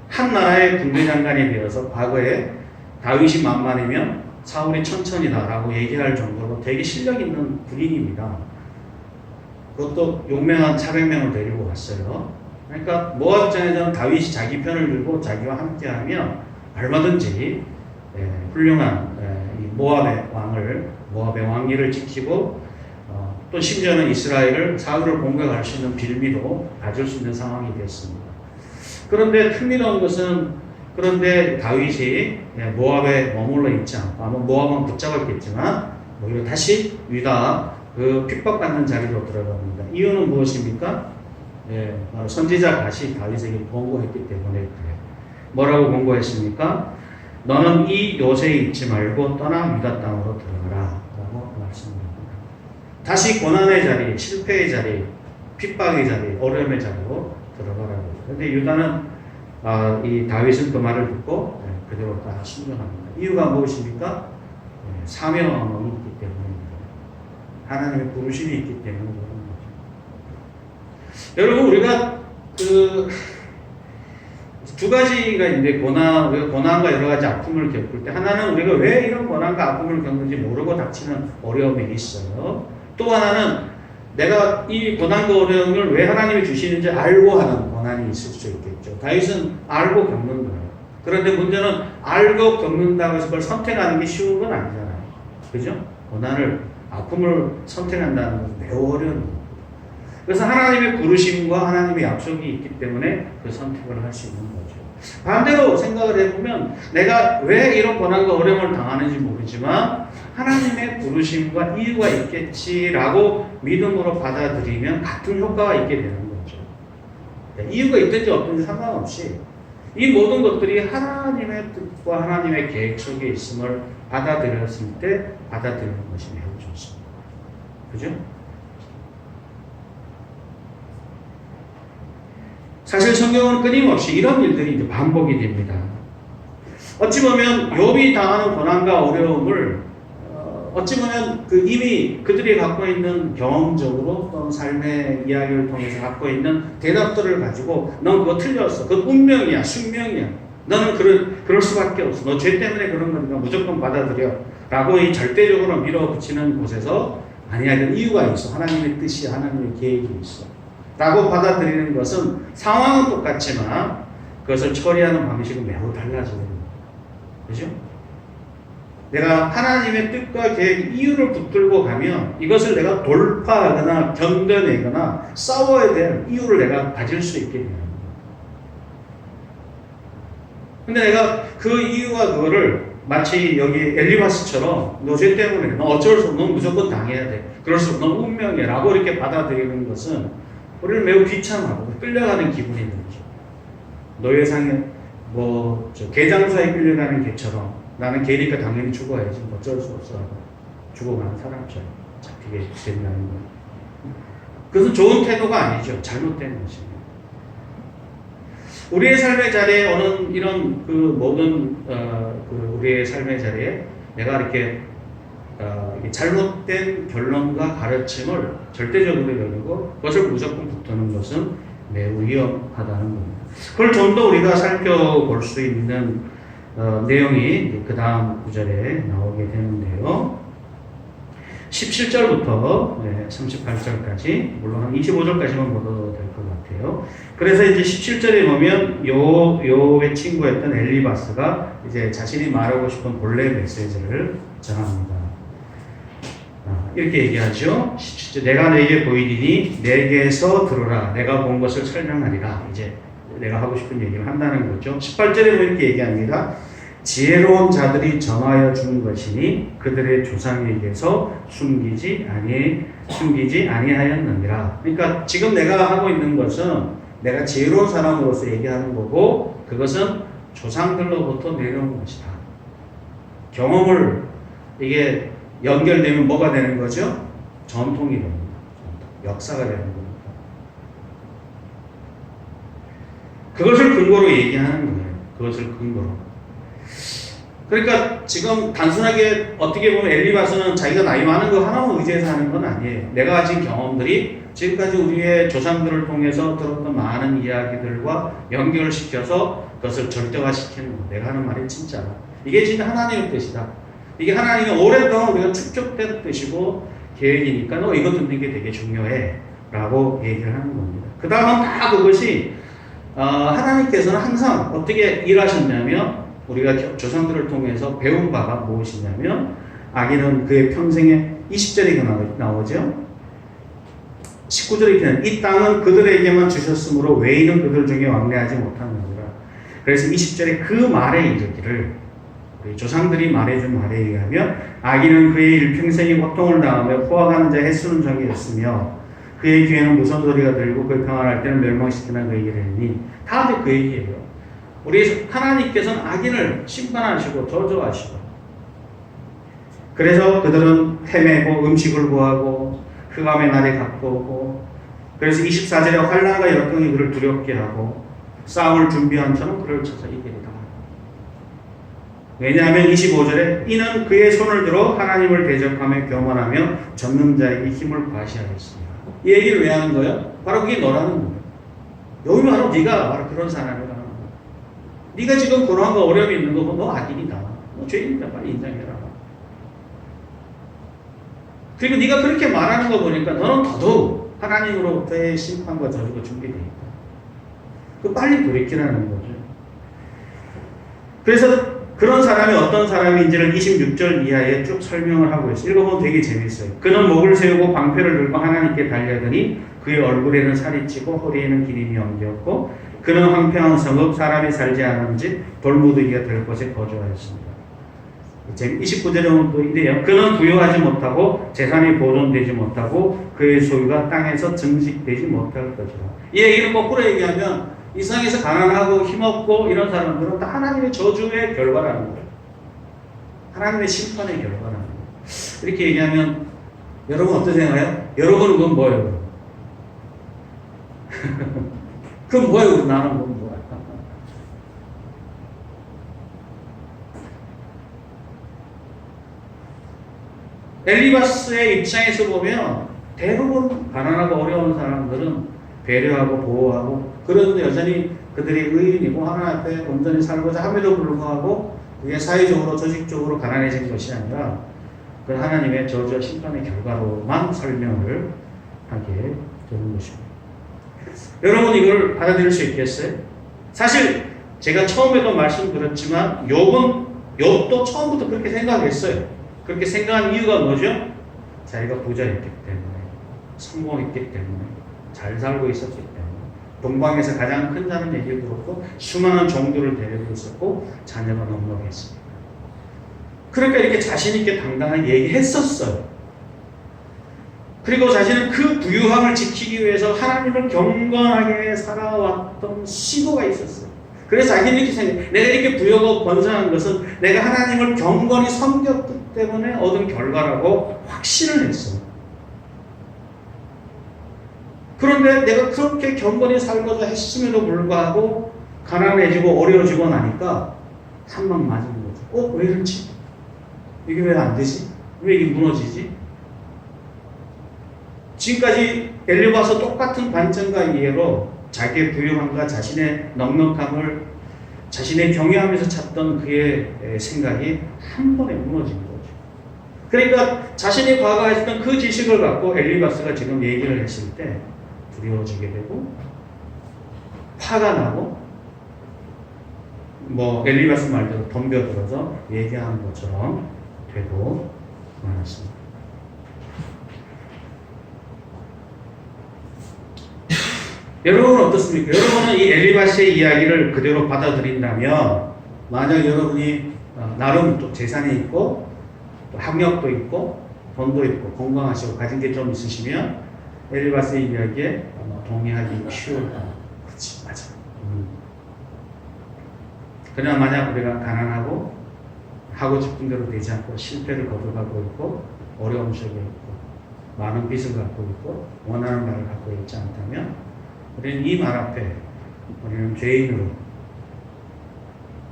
한 나라의 군대 장관이 되어서 과거에 다윗이 만만이면 사울이 천천이다라고 얘기할 정도로 되게 실력 있는 군인입니다. 그것도 용맹한 400명을 데리고 왔어요. 그러니까 모압 입장에서는 다윗이 자기 편을 들고 자기와 함께하면 얼마든지 훌륭한 모압의 왕위를 지키고 또 심지어는 이스라엘을 사울을 공격할 수 있는 빌미로 가질 수 있는 상황이 됐습니다. 그런데 흥미로운 것은 그런데 다윗이 모압에 머물러 있지 않고 아마 모압은 붙잡았겠지만 오히려 다시 유다 그 핍박받는 자리로 들어갑니다. 이유는 무엇입니까? 바로 선지자 갓이 다윗에게 권고했기 때문에 그래요. 뭐라고 권고했습니까? 너는 이 요새에 있지 말고 떠나 유다 땅으로 들어가라 라고 말씀합니다. 다시 고난의 자리, 실패의 자리, 핍박의 자리, 어려움의 자리로 들어가라고. 그런데 유다는 이 다윗은 그 말을 듣고 그대로 따라 순종합니다. 이유가 무엇입니까? 사명이 있기 때문입니다. 하나님의 부르심이 있기 때문에 그런 거죠. 여러분 우리가 두 가지가 있는데 고난과 여러 가지 아픔을 겪을 때 하나는 우리가 왜 이런 고난과 아픔을 겪는지 모르고 닥치는 어려움이 있어요. 또 하나는 내가 이 고난과 어려움을 왜 하나님이 주시는지 알고 하는 고난이 있을 수 있겠죠. 다윗은 알고 겪는 거예요. 그런데 문제는 알고 겪는다고 해서 그걸 선택하는 게 쉬운 건 아니잖아요. 그죠? 고난을, 아픔을 선택한다는 것은 매우 어려운 거예요. 그래서 하나님의 부르심과 하나님의 약속이 있기 때문에 그 선택을 할 수 있는 거죠. 반대로 생각을 해보면 내가 왜 이런 고난과 어려움을 당하는지 모르지만 하나님의 부르심과 이유가 있겠지라고 믿음으로 받아들이면 같은 효과가 있게 되는 거죠. 이유가 있든지 없든지 상관없이 이 모든 것들이 하나님의 뜻과 하나님의 계획 속에 있음을 받아들였을 때 받아들이는 것이 매우 좋습니다. 그죠? 사실 성경은 끊임없이 이런 일들이 이제 반복이 됩니다. 어찌 보면 욥이 당하는 고난과 어려움을 어찌 보면 이미 그들이 갖고 있는 경험적으로 또는 삶의 이야기를 통해서 갖고 있는 대답들을 가지고 넌 그거 틀렸어. 그건 운명이야. 숙명이야. 너는 그럴 수밖에 없어. 너 죄 때문에 그런 거니까 무조건 받아들여. 라고 이 절대적으로 밀어붙이는 곳에서 아니야. 이유가 있어. 하나님의 뜻이 하나님의 계획이 있어. 라고 받아들이는 것은 상황은 똑같지만 그것을 처리하는 방식은 매우 달라지는 거예요. 그죠? 내가 하나님의 뜻과 계획, 이유를 붙들고 가면 이것을 내가 돌파하거나 견뎌내거나 싸워야 될 이유를 내가 가질 수 있게 되는 거예요. 근데 내가 그 이유와 그거를 마치 여기 엘리바스처럼 너 죄 때문에 너 어쩔 수 없어. 넌 무조건 당해야 돼. 그럴 수 없어. 넌 운명이야. 라고 이렇게 받아들이는 것은 우리를 매우 비참하고 끌려가는 기분이 들죠. 노예상에 개장사에 끌려가는 개처럼 나는 개니까 당연히 죽어야지. 어쩔 수 없어. 죽어가는 사람처럼 잡히게 된다는 거예요. 그것은 좋은 태도가 아니죠. 잘못된 것입니다. 우리의 삶의 자리에 오는 이런 모든 우리의 삶의 자리에 내가 이렇게 잘못된 결론과 가르침을 절대적으로 여기고 그것을 무조건 붙드는 것은 매우 위험하다는 겁니다. 그걸 좀 더 우리가 살펴볼 수 있는 내용이 그 다음 구절에 나오게 되는데요. 17절부터 38절까지 물론 한 25절까지만 보도 될 것 같아요. 그래서 이제 17절에 보면 요의 친구였던 엘리바스가 이제 자신이 말하고 싶은 본래 메시지를 전합니다. 이렇게 얘기하죠. 17절, 내가 너에게 보이리니 내게서 들어라. 내가 본 것을 설명하리라. 이제 내가 하고 싶은 얘기를 한다는 거죠. 18절에 보면 이렇게 얘기합니다. 지혜로운 자들이 정하여 준 것이니 그들의 조상에게서 숨기지 아니하였느니라. 그러니까 지금 내가 하고 있는 것은 내가 지혜로운 사람으로서 얘기하는 거고, 그것은 조상들로부터 내려온 것이다. 경험을 이게 연결되면 뭐가 되는 거죠? 전통이 됩니다. 역사가 되는 겁니다. 그것을 근거로 얘기하는 거예요. 그것을 근거로. 그러니까 지금 단순하게 어떻게 보면 엘리바스는 자기가 나이 많은 거 하나만 의지해서 하는 건 아니에요. 내가 가진 경험들이 지금까지 우리의 조상들을 통해서 들었던 많은 이야기들과 연결시켜서 그것을 절대화시키는 거. 내가 하는 말이 진짜다. 이게 진짜 하나님의 뜻이다. 이게 하나님의 오랫동안 우리가 축적된 뜻이고 계획이니까 너 이거 듣는 게 되게 중요해 라고 얘기를 하는 겁니다. 그 다음은 다 그것이 하나님께서는 항상 어떻게 일하셨냐면, 우리가 조상들을 통해서 배운 바가 무엇이냐면, 악인은 그의 평생에 20절에 나오죠. 19절에 이렇게, 이 땅은 그들에게만 주셨으므로 외인은 그들 중에 왕래하지 못하느니라. 그래서 20절에 그 말에 이르기를, 우리 조상들이 말해준 말에 의하면, 악인은 그의 일평생에 고통을 당하며 포악하는 자의 횟수는 정해졌으며 그의 귀에는 무슨 소리가 들리고 그의 평안할 때는 멸망시키나 그 얘기를 했니. 다 그 얘기예요. 우리 하나님께서는 악인을 심판하시고 저주하시고, 그래서 그들은 헤매고 음식을 구하고 흑암의 날에 가까우고, 그래서 24절에 환난과 역경이 그를 두렵게 하고 싸움을 준비한 자는 그를 찾아 이기리라. 왜냐하면 25절에 이는 그의 손을 들어 하나님을 대적하며 교만하며 젖는 자에게 힘을 과시하였습니다. 이 얘기를 왜 하는 거예요? 바로 그게 너라는 거예요. 여기 바로 네가 바로 그런 사람이라는 거예요. 네가 지금 고난과 어려움이 있는 거 보면 너 악인이다. 너 죄인이다. 빨리 인정해라. 그리고 네가 그렇게 말하는 거 보니까 너는 더더욱 하나님으로부터의 심판과 저주가 준비되어 있다. 빨리 돌이키라는 거죠. 그래서 그런 사람이 어떤 사람인지를 26절 이하에 쭉 설명을 하고 있어요. 읽어보면 되게 재밌어요. 그는 목을 세우고 방패를 들고 하나님께 달려더니 그의 얼굴에는 살이 찌고 허리에는 기름이 엉겼고 그는 황폐한 성읍 사람이 살지 않은 집 돌무더기가 될 곳에 거주하였습니다. 29절에 보면 또 이래요. 그는 부유하지 못하고 재산이 보존되지 못하고 그의 소유가 땅에서 증식되지 못할 것이라. 이 얘기를 거꾸로 얘기하면 이 세상에서 가난하고 힘없고 이런 사람들은 다 하나님의 저주의 결과라는 거예요. 하나님의 심판의 결과라는 거예요. 이렇게 얘기하면 여러분 어떠세요? 여러분은 그건 뭐예요? 그건 뭐예요? 나는 그건 뭐야? 엘리바스의 입장에서 보면 대부분 가난하고 어려운 사람들은 배려하고 보호하고, 그런데 여전히 그들이 의인이고 하나님 앞에 온전히 살고자 함에도 불구하고 그게 사회적으로 조직적으로 가난해진 것이 아니라 그 하나님의 저주와 심판의 결과로만 설명을 하게 되는 것입니다. 여러분 이걸 받아들일 수 있겠어요? 사실 제가 처음에도 말씀드렸지만 욥도 처음부터 그렇게 생각했어요. 그렇게 생각한 이유가 뭐죠? 자기가 부자였기 때문에, 성공했기 때문에, 잘 살고 있었기 때문에, 동방에서 가장 큰 자는 얘기를 들었고 수많은 종들을 데리고 있었고 자녀가 넉넉했습니다. 그러니까 이렇게 자신 있게 당당하게 얘기했었어요. 그리고 자신은 그 부유함을 지키기 위해서 하나님을 경건하게 살아왔던 시도가 있었어요. 그래서 자기는 이렇게 생각해요. 내가 이렇게 부유하고 번성한 것은 내가 하나님을 경건히 섬겼기 때문에 얻은 결과라고 확신을 했어요. 그런데 내가 그렇게 경건히 살고자 했음에도 불구하고 가난해지고 어려워지고 나니까 한 방 맞은 거죠. 왜 이렇지? 이게 왜 안 되지? 왜 이게 무너지지? 지금까지 엘리바스와 똑같은 관점과 이해로 자기의 부유함과 자신의 넉넉함을 자신의 경외하면서 찾던 그의 생각이 한 번에 무너진 거죠. 그러니까 자신이 과거에 했던 그 지식을 갖고 엘리바스가 지금 얘기를 했을 때 두려워지게 되고 화가 나고 뭐 엘리바스 말대로 덤벼들어서 얘기하는 것처럼 되고 말았습니다. 여러분은 어떻습니까? 여러분은 이 엘리바스의 이야기를 그대로 받아들인다면 만약 여러분이 나름 또 재산이 있고 또 학력도 있고 돈도 있고 건강하시고 가진 게 좀 있으시면 엘리바스의 이야기에 동의하기 쉬울 거예요. 그렇지, 맞아. 그러나 만약 우리가 가난하고 하고 싶은 대로 되지 않고 실패를 거듭하고 있고 어려움 속에 있고 많은 빚을 갖고 있고 원하는 말을 갖고 있지 않다면 우리는 이 말 앞에 우리는 죄인으로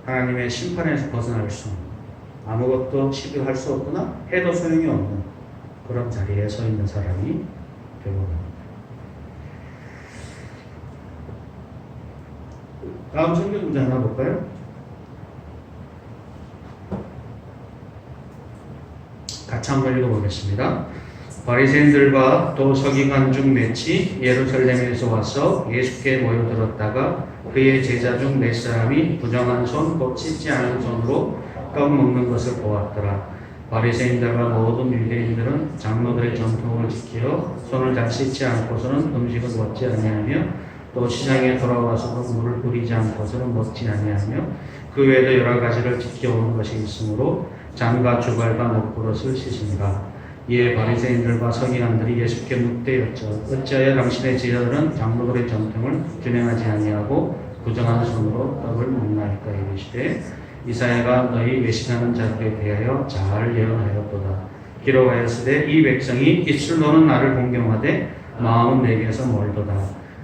하나님의 심판에서 벗어날 수 없는 아무것도 시도할 수 없거나 해도 소용이 없는 그런 자리에 서 있는 사람이 되고 갑니다. 다음 성경 문제 하나 볼까요? 같이 한번 읽어보겠습니다. 바리새인들과 또 서기관 중 넷이 예루살렘에서 와서 예수께 모여들었다가 그의 제자 중 네 사람이 부정한 손, 곧 씻지 않은 손으로 떡 먹는 것을 보았더라. 바리새인들과 모든 유대인들은 장로들의 전통을 지켜 손을 다 씻지 않고서는 음식을 먹지 아니하며 또 시장에 돌아와서도 물을 뿌리지 않고서는 먹지 아니하며 그 외에도 여러 가지를 지켜오는 것이 있으므로 잔과 주발과 옷버릇을 씻으니라. 이에 바리새인들과 서기관들이 예수께 묻되 어찌하여 당신의 제자들은 장로들의 전통을 준행하지 아니하고 부정한 손으로 떡을 먹나이까 이르시되 이사야가 너희 외식하는 자들에 대하여 잘 예언하였도다. 기록하였으되 이 백성이 입술로는 나를 공경하되 마음은 내게서 멀도다.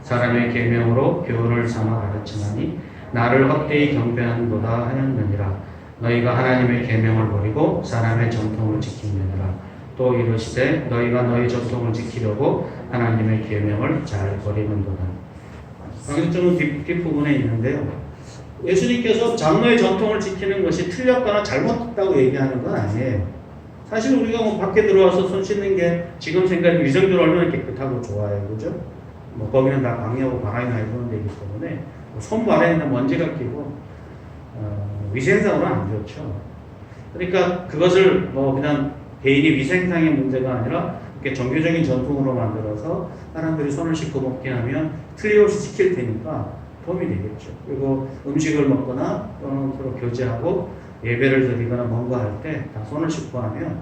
사람의 계명으로 교훈을 삼아 가르치나니 나를 헛되이 경배하는도다 하였느니라. 너희가 하나님의 계명을 버리고 사람의 전통을 지키느니라. 또 이르시되 너희가 너희 전통을 지키려고 하나님의 계명을 잘 버리는도다. 여기 좀 뒷부분에 있는데요. 예수님께서 장로의 전통을 지키는 것이 틀렸거나 잘못됐다고 얘기하는 건 아니에요. 사실 우리가 뭐 밖에 들어와서 손 씻는 게 지금 생각에 위생적으로 얼마나 깨끗하고 좋아요. 그죠? 뭐 거기는 다 방해하고 바람이 많이 부는 데이기 때문에 손발에 있는 먼지가 끼고 위생상으로는 안 좋죠. 그러니까 그것을 뭐 그냥 개인이 위생상의 문제가 아니라 이렇게 종교적인 전통으로 만들어서 사람들이 손을 씻고 먹게 하면 틀림없이 지킬 테니까 도움이 되겠죠. 그리고 음식을 먹거나 또는 서로 교제하고 예배를 드리거나 뭔가 할 때 다 손을 씻고 하면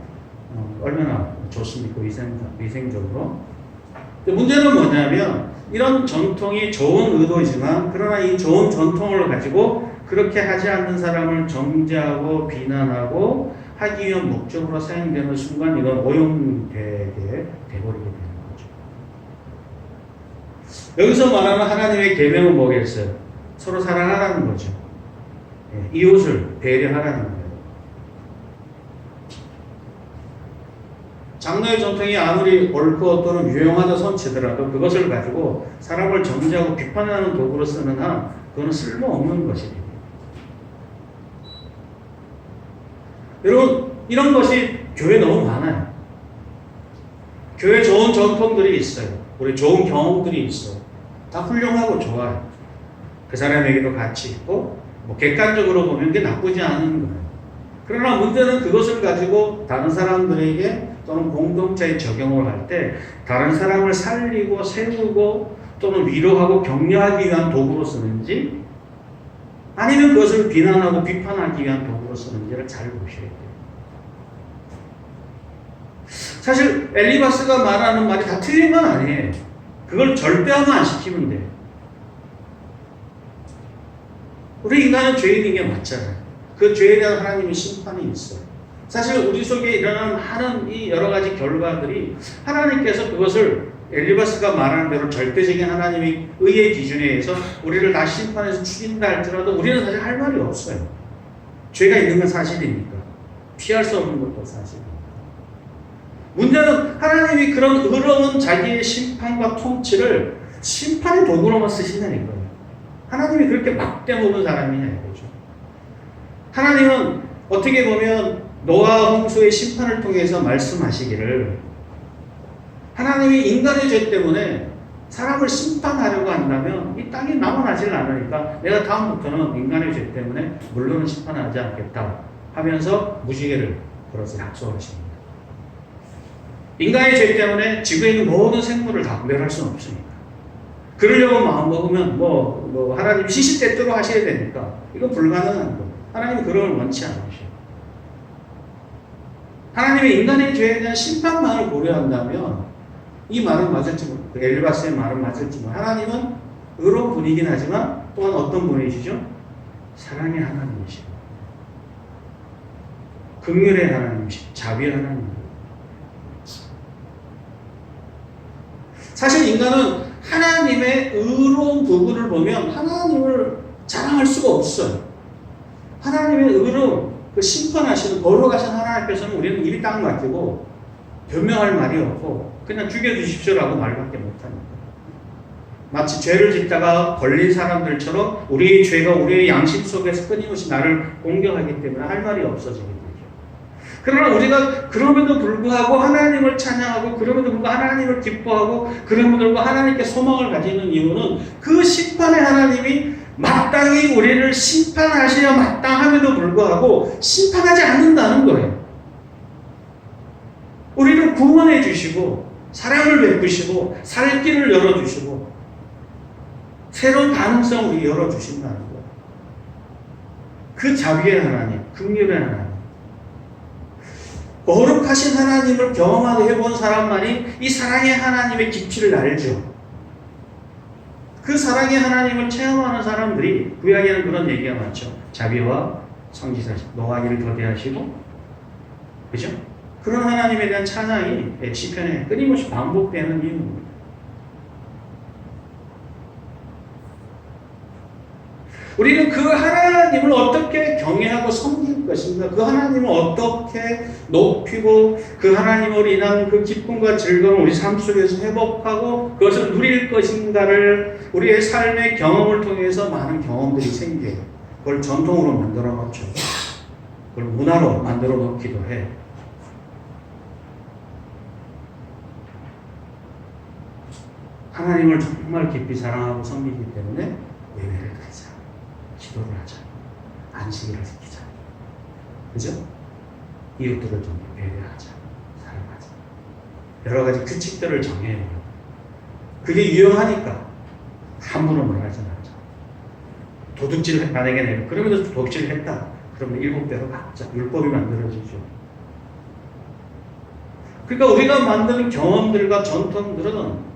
얼마나 좋습니까? 위생적으로. 근데 문제는 뭐냐면 이런 전통이 좋은 의도이지만 그러나 이 좋은 전통을 가지고 그렇게 하지 않는 사람을 정죄하고 비난하고 하기 위한 목적으로 사용되는 순간 이건 오용되게 돼버리게 되는 거죠. 여기서 말하는 하나님의 계명은 뭐겠어요? 서로 사랑하라는 거죠. 이웃을 배려하라는 거예요. 장로의 전통이 아무리 옳고 또는 유용하다 손치더라도 그것을 가지고 사람을 정죄하고 비판하는 도구로 쓰는 한 그거는 쓸모없는 것이에요. 여러분 이런 것이 교회에 너무 많아요. 교회에 좋은 전통들이 있어요. 우리 좋은 경험들이 있어요. 다 훌륭하고 좋아요. 그 사람에게도 가치 있고 뭐 객관적으로 보면 그게 나쁘지 않은 거예요. 그러나 문제는 그것을 가지고 다른 사람들에게 또는 공동체에 적용을 할 때 다른 사람을 살리고 세우고 또는 위로하고 격려하기 위한 도구로 쓰는지 아니면 그것을 비난하고 비판하기 위한 도구로 쓰는지를 잘 보셔야 돼요. 사실 엘리바스가 말하는 말이 다 틀린 건 아니에요. 그걸 절대화만 안 시키면 돼요. 우리 인간은 죄인인 게 맞잖아요. 그 죄에 대한 하나님의 심판이 있어요. 사실 우리 속에 일어나는 많은 이 여러 가지 결과들이 하나님께서 그것을 엘리바스가 말하는 대로 절대적인 하나님의 의의 기준에 의해서 우리를 다 심판해서 죽인다 할지라도 우리는 사실 할 말이 없어요. 죄가 있는 건 사실이니까. 피할 수 없는 것도 사실이니까. 문제는 하나님이 그런 의로운 자기의 심판과 통치를 심판의 도구로만 쓰시는 거예요. 하나님이 그렇게 막대먹은 사람이냐 이거죠. 하나님은 어떻게 보면 노아 홍수의 심판을 통해서 말씀하시기를 하나님이 인간의 죄 때문에 사람을 심판하려고 한다면 이 땅이 남아나질 않으니까 내가 다음부터는 인간의 죄 때문에 물론은 심판하지 않겠다 하면서 무지개를 걸어서 약속하십니다. 인간의 죄 때문에 지구에 있는 모든 생물을 다 멸할 수는 없으니까. 그러려고 마음먹으면 하나님 시시때때로 하셔야 되니까 이건 불가능한 거예요. 하나님은 그걸 원치 않으셔요. 하나님의 인간의 죄에 대한 심판만을 고려한다면 이 말은 맞을지 엘리바스의 말은 맞을지만 하나님은 의로운 분이긴 하지만 또한 어떤 분이시죠? 사랑의 하나님이시고 긍휼의 하나님이시고 자비의 하나님이시고 사실 인간은 하나님의 의로운 부분을 보면 하나님을 자랑할 수가 없어요. 하나님의 의로운 그 심판하시는 거룩하신 하나님 앞에서는 우리는 입이 딱 막히고 변명할 말이 없고 그냥 죽여주십시오라고 말밖에 못합니다. 마치 죄를 짓다가 걸린 사람들처럼 우리의 죄가 우리의 양심 속에서 끊임없이 나를 공격하기 때문에 할 말이 없어지게 되죠. 그러나 우리가 그럼에도 불구하고 하나님을 찬양하고 그럼에도 불구하고 하나님을 기뻐하고 그럼에도 불구하고 하나님께 소망을 가지는 이유는 그 심판의 하나님이 마땅히 우리를 심판하셔야 마땅함에도 불구하고 심판하지 않는다는 거예요. 우리를 구원해 주시고 사랑을 베푸시고 살 길을 열어주시고 새로운 가능성을 우리 열어주신다는 거예요. 그 자비의 하나님, 긍휼의 하나님, 거룩하신 하나님을 경험하게 해본 사람만이 이 사랑의 하나님의 깊이를 알죠. 그 사랑의 하나님을 체험하는 사람들이 구약에는 그런 얘기가 많죠. 자비와 성지사심, 노하기를 더대하시고, 그죠? 그런 하나님에 대한 찬양이 시편에 끊임없이 반복되는 이유입니다. 우리는 그 하나님을 어떻게 경외하고 섬길 것인가, 그 하나님을 어떻게 높이고 그 하나님으로 인한 그 기쁨과 즐거움을 우리 삶 속에서 회복하고 그것을 누릴 것인가를 우리의 삶의 경험을 통해서 많은 경험들이 생겨요. 그걸 전통으로 만들어 놓죠. 그걸 문화로 만들어 놓기도 해요. 하나님을 정말 깊이 사랑하고 섬기기 때문에 예배를 드리자, 기도를 하자, 안식일을 지키자, 그죠? 이웃들을 좀 배려하자, 사랑하자. 여러 가지 규칙들을 정해요. 그게 유용하니까 함부로 말하지 않자. 도둑질을 만약에 내면 그러면 도둑질을 했다. 그러면 7배로 갚자. 율법이 만들어지죠. 그러니까 우리가 만드는 경험들과 전통들은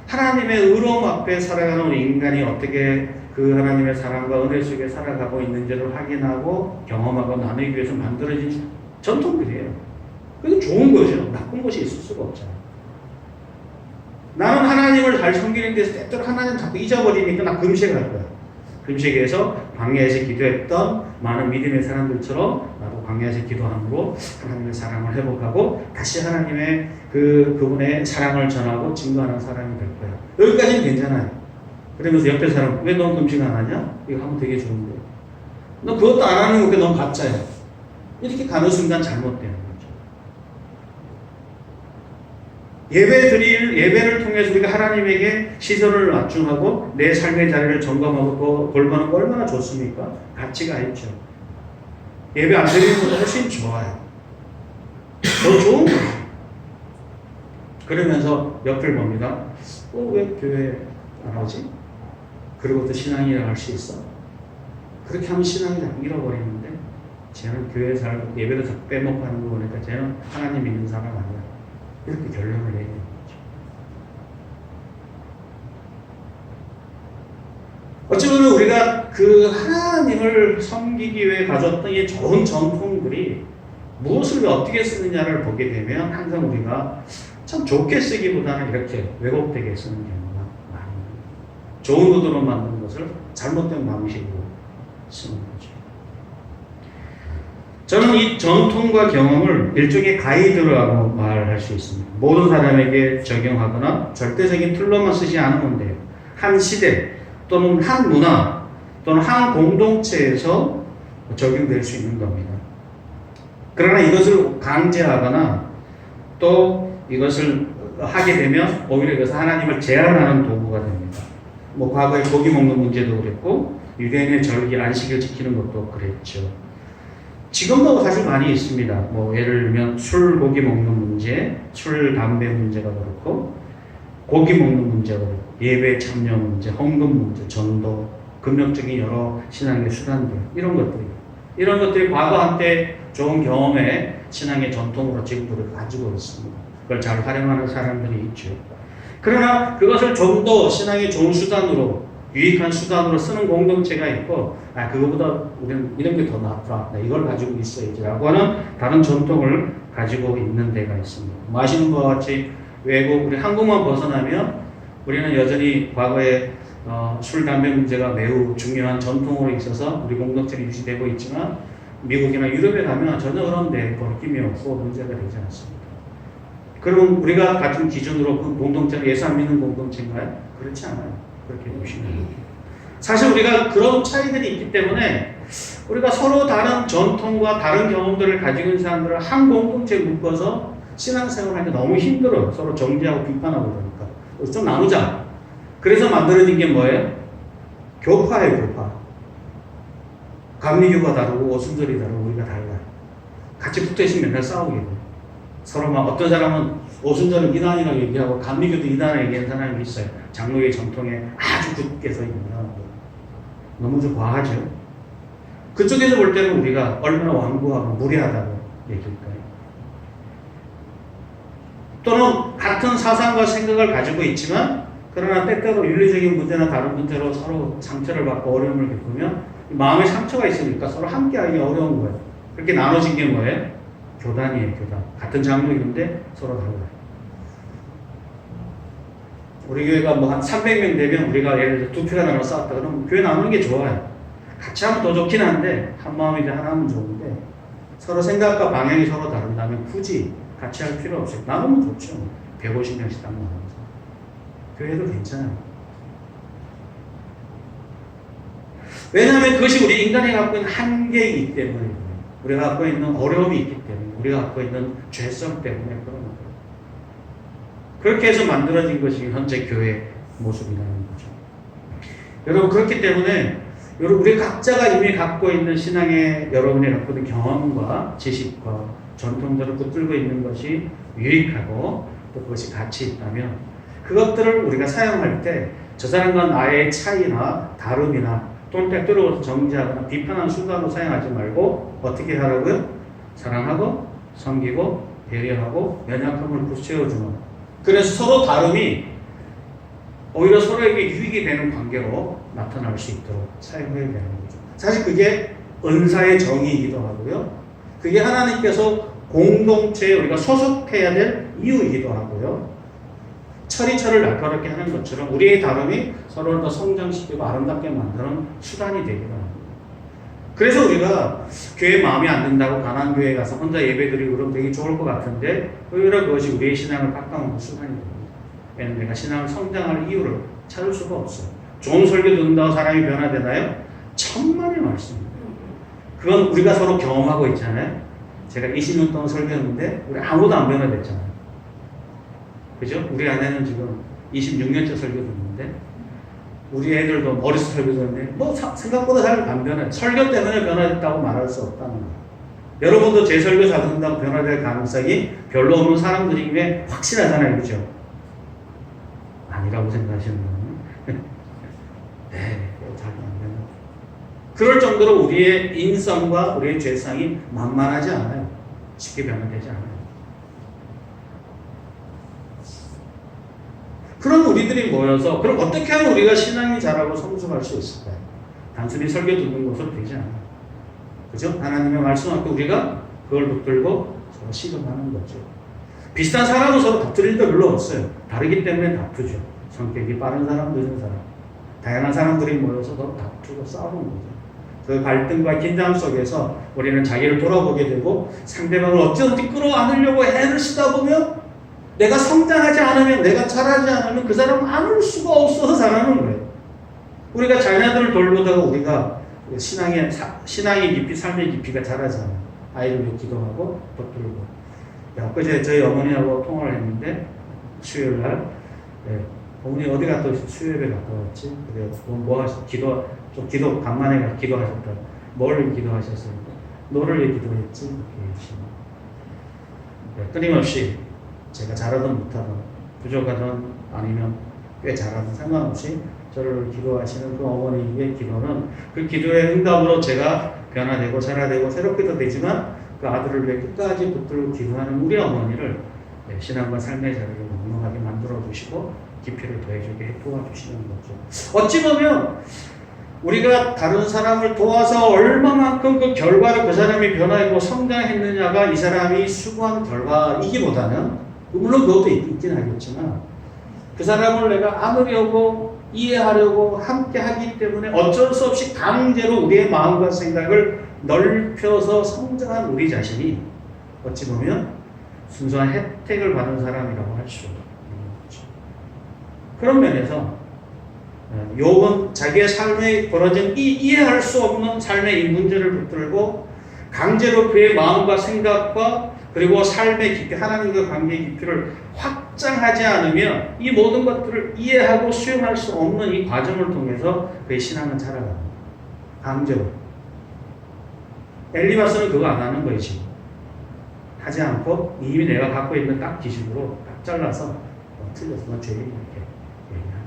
하나님의 의로움 앞에 살아가는 우리 인간이 어떻게 그 하나님의 사랑과 은혜 속에 살아가고 있는지를 확인하고 경험하고 나누기 위해서 만들어진 전통들이에요. 그게 좋은 거죠. 나쁜 것이 있을 수가 없잖아요. 나는 하나님을 잘 섬기는 데서 때때로 하나님 자꾸 잊어버리니까 나 금식할 거야. 금식에서 광야에서 기도했던 많은 믿음의 사람들처럼 나도 광야에서 기도함으로 하나님의 사랑을 회복하고 다시 하나님의 그분의 사랑을 전하고 증거하는 사람이 될 거야. 여기까지는 괜찮아요. 그러면서 옆에 사람, 왜 넌 금식 안 하냐? 이거 하면 되게 좋은데. 너 그것도 안 하는 거 넌 가짜야. 이렇게 가는 순간 잘못되는 거죠. 예배를 통해서 우리가 하나님에게 시선을 맞춤하고 내 삶의 자리를 점검하고 돌보는 거 얼마나 좋습니까? 가치가 있죠. 예배 안 드리는 것도 훨씬 좋아요. 더 좋은 거예요. 그러면서 옆을 봅니다. 왜 교회 안 하지? 그리고 또 신앙이라고 할 수 있어? 그렇게 하면 신앙이 다 잃어버리는데 쟤는 교회 예배도 다 빼먹고 하는 거 보니까 쟤는 하나님 믿는 사람 아니야. 이렇게 결론을 내는 거죠. 어쩌면 우리가 그 하나님을 섬기기 위해 가졌던 이 좋은 전통들이 무엇을 어떻게 쓰느냐를 보게 되면 항상 우리가 참 좋게 쓰기보다는 이렇게 왜곡되게 쓰는 경우가 많습니다. 좋은 의도로 만든 것을 잘못된 방식으로 쓰는 거죠. 저는 이 전통과 경험을 일종의 가이드라고 말할 수 있습니다. 모든 사람에게 적용하거나 절대적인 틀로만 쓰지 않으면 돼요. 한 시대 또는 한 문화 또는 한 공동체에서 적용될 수 있는 겁니다. 그러나 이것을 강제하거나 또 이것을 하게 되면 오히려 그래서 하나님을 제한하는 도구가 됩니다. 뭐 과거에 고기 먹는 문제도 그랬고 유대인의 절기 안식일 지키는 것도 그랬죠. 지금도 사실 많이 있습니다. 뭐 예를 들면 술 고기 먹는 문제, 술 담배 문제가 그렇고 고기 먹는 문제가 그렇고 예배 참여 문제, 헌금 문제, 전도, 금욕적인 여러 신앙의 수단들 이런 것들이 과거 한때 좋은 경험에 신앙의 전통으로 지금도 가지고 있습니다. 그걸 잘 활용하는 사람들이 있죠. 그러나 그것을 좀 더 신앙의 좋은 수단으로 유익한 수단으로 쓰는 공동체가 있고 그거보다 우리는 이런 게 더 낫더라. 이걸 가지고 있어야지라고 하는 다른 전통을 가지고 있는 데가 있습니다. 아시는 것과 같이 외국 우리 한국만 벗어나면 우리는 여전히 과거에 술 담배 문제가 매우 중요한 전통으로 있어서 우리 공동체가 유지되고 있지만 미국이나 유럽에 가면 전혀 그런 데 거리낌이 없고 문제가 되지 않습니다. 그러면 우리가 같은 기준으로 그 공동체가 예수 안 믿는 공동체인가요? 그렇지 않아요. 그렇게 보시면 됩니다. 사실 우리가 그런 차이들이 있기 때문에 우리가 서로 다른 전통과 다른 경험들을 가지고 있는 사람들을 한 공동체에 묶어서 신앙생활을 하기 너무 힘들어요. 서로 정죄하고 비판하고 그러니까. 좀 나누자. 그래서 만들어진 게 뭐예요? 교파예요, 교파. 감리교가 다르고 오순절이 다르고 우리가 달라요. 같이 붙어있으면 맨날 싸우게 돼요. 서로 막 어떤 사람은 오순절은 이단이라고 얘기하고 감리교도 이단이라고 얘기하는 사람이 있어요. 장로의 전통에 아주 굳게 서 있는 사람들. 너무 좀 과하죠? 그쪽에서 볼 때는 우리가 얼마나 완고하고 무례하다고 얘기할까요? 또는 같은 사상과 생각을 가지고 있지만 그러나 때때로 윤리적인 문제나 다른 문제로 서로 상처를 받고 어려움을 겪으면 마음에 상처가 있으니까 서로 함께하기 어려운 거예요. 그렇게 나눠진 게 뭐예요? 교단이에요, 교단. 같은 장로인데 서로 달라요. 우리 교회가 뭐 한 300명 되면 우리가 예를 들어 2표가 나눠 싸웠다 그러면 교회 나누는 게 좋아요. 같이 하면 더 좋긴 한데 한 마음이지 하나 하면 좋은데 서로 생각과 방향이 서로 다른다면 굳이 같이 할 필요 없어요. 나누면 좋죠. 150명씩 딱 나눠서. 교회도 괜찮아요. 왜냐하면 그것이 우리 인간이 갖고 있는 한계이기 때문에 우리가 갖고 있는 어려움이 있기 때문에 우리가 갖고 있는 죄성 때문에 그런 거예요. 그렇게 해서 만들어진 것이 현재 교회의 모습이라는 거죠. 여러분 그렇기 때문에 우리 각자가 이미 갖고 있는 신앙의 여러분이 갖고 있는 경험과 지식과 전통들을 붙들고 있는 것이 유익하고 또 그것이 가치 있다면 그것들을 우리가 사용할 때 저 사람과 나의 차이나 다름이나 또는 때때로 정죄하거나 비판하는 순간으로 사용하지 말고 어떻게 하라고요? 사랑하고 섬기고 배려하고 연약함을 붙여주는 그래서 서로 다름이 오히려 서로에게 유익이 되는 관계로 나타날 수 있도록 사용해야 되는 거죠. 사실 그게 은사의 정의이기도 하고요. 그게 하나님께서 공동체에 우리가 소속해야 될 이유이기도 하고요. 철이 철을 날카롭게 하는 것처럼 우리의 다름이 서로를 더 성장시키고 아름답게 만드는 수단이 되기도 합니다. 그래서 우리가 교회 마음에 안 든다고 가난 교회에 가서 혼자 예배드리고 그러면 되게 좋을 것 같은데 오히려 그것이 우리의 신앙을 깎아먹는 수단이 됩니다. 왜냐하면 내가 신앙을 성장할 이유를 찾을 수가 없어요. 좋은 설교 듣는다고 사람이 변화되나요? 천만의 말씀입니다. 그건 우리가 서로 경험하고 있잖아요. 제가 20년 동안 설교했는데 우리 아무도 안 변화됐잖아요. 그죠? 우리 아내는 지금 26년째 설교 듣는데 우리 애들도 머릿속 설교 듣는데 뭐 생각보다 잘 안 변해. 설교 때문에 변화됐다고 말할 수 없다는 거예요. 여러분도 제 설교 잘 듣는다고 변화될 가능성이 별로 없는 사람들이기에 확실하잖아요. 그죠? 아니라고 생각하시는 분은 네, 잘 안 변해. 그럴 정도로 우리의 인성과 우리의 죄성이 만만하지 않아요. 쉽게 변화되지 않아요. 그런 우리들이 모여서 그럼 어떻게 하면 우리가 신앙이 자라고 성숙할 수 있을까요? 단순히 설교 듣는 것으로 되지 않아요. 그죠? 하나님의 말씀 앞에 우리가 그걸 붙들고 서로 씨름하는 거죠. 비슷한 사람은 서로 다툴 일도 별로 없어요. 다르기 때문에 다투죠. 성격이 빠른 사람, 늦은 사람. 다양한 사람들이 모여서 서로 다투고 싸우는 거죠. 그 갈등과 긴장 속에서 우리는 자기를 돌아보게 되고 상대방을 어찌어찌 끌어안으려고 애를 쓰다 보면 내가 성장하지 않으면, 내가 자라지 않으면 그 사람은 안을 수가 없어서 자라는 거예요. 우리가 자녀들을 돌보다가 우리가 신앙의 깊이, 삶의 깊이가 자라잖아요. 아이를 위해 기도하고 붙들고. 엊그제 저희 어머니하고 통화를 했는데 수요일 날. 예. 어머니 어디 갔다 오셨, 수요일에 갔다 왔지? 그래, 기도, 간만에 가서 기도하셨다. 뭘 기도하셨습니까? 너를 위해 기도했지? 네, 끊임없이 제가 잘하든 못하든, 부족하든 아니면 꽤 잘하든 상관없이 저를 기도하시는 그 어머니의 기도는 그 기도의 응답으로 제가 변화되고 자라되고 새롭게도 되지만 그 아들을 위해 끝까지 붙들고 기도하는 우리 어머니를 신앙과 삶의 자리를 넉넉하게 만들어 주시고 깊이를 더해주게 도와주시는 거죠. 어찌 보면 우리가 다른 사람을 도와서 얼마만큼 그 결과를 그 사람이 변화하고 성장했느냐가 이 사람이 수고한 결과이기보다는 물론 그것도 있긴 하겠지만 그 사람을 내가 안으려고 이해하려고 함께 하기 때문에 어쩔 수 없이 강제로 우리의 마음과 생각을 넓혀서 성장한 우리 자신이 어찌 보면 순수한 혜택을 받은 사람이라고 할 수 있는 거죠. 그런 면에서 욥은 자기의 삶에 벌어진 이 이해할 수 없는 삶의 이 문제를 붙들고 강제로 그의 마음과 생각과 그리고 삶의 깊이, 하나님과 관계의 깊이를 확장하지 않으면 이 모든 것들을 이해하고 수용할 수 없는 이 과정을 통해서 그의 신앙은 자라갑니다. 강제로. 엘리바스는 그거 안 하는 거지. 하지 않고 이미 내가 갖고 있는 딱 기준으로 딱 잘라서 틀렸어. 너 죄인 이렇게 얘기하는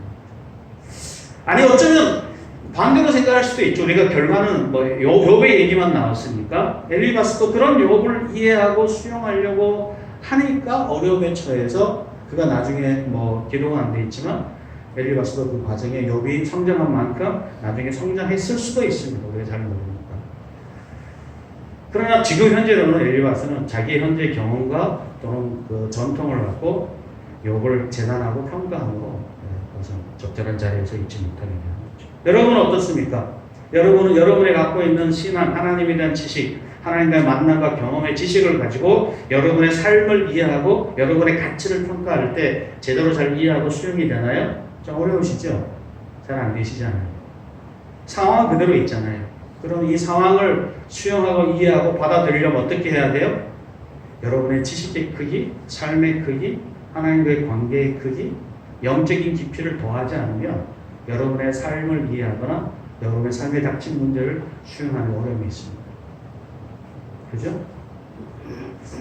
거죠. 아니 어쩌면 반대로 생각할 수도 있죠. 우리가 결과는 뭐 욥의 얘기만 나왔으니까 엘리바스도 그런 욥을 이해하고 수용하려고 하니까 어려움에 처해서 그가 나중에 뭐 기록은 안 돼 있지만 엘리바스도 그 과정에 욥이 성장한 만큼 나중에 성장했을 수도 있습니다. 우리가 잘 모르니까. 그러나 지금 현재로는 엘리바스는 자기 현재 경험과 또는 그 전통을 갖고 욥을 재단하고 평가하고 적절한 자리에서 있지 못하게 되는 거죠. 여러분은 어떻습니까? 여러분은 여러분이 갖고 있는 신앙, 하나님에 대한 지식, 하나님과의 만남과 경험의 지식을 가지고 여러분의 삶을 이해하고 여러분의 가치를 평가할 때 제대로 잘 이해하고 수용이 되나요? 좀 어려우시죠? 잘 안 되시잖아요. 상황 그대로 있잖아요. 그럼 이 상황을 수용하고 이해하고 받아들이려면 어떻게 해야 돼요? 여러분의 지식의 크기, 삶의 크기, 하나님과의 관계의 크기, 영적인 깊이를 더하지 않으면 여러분의 삶을 이해하거나 여러분의 삶에 닥친 문제를 수용하는 어려움이 있습니다. 그죠?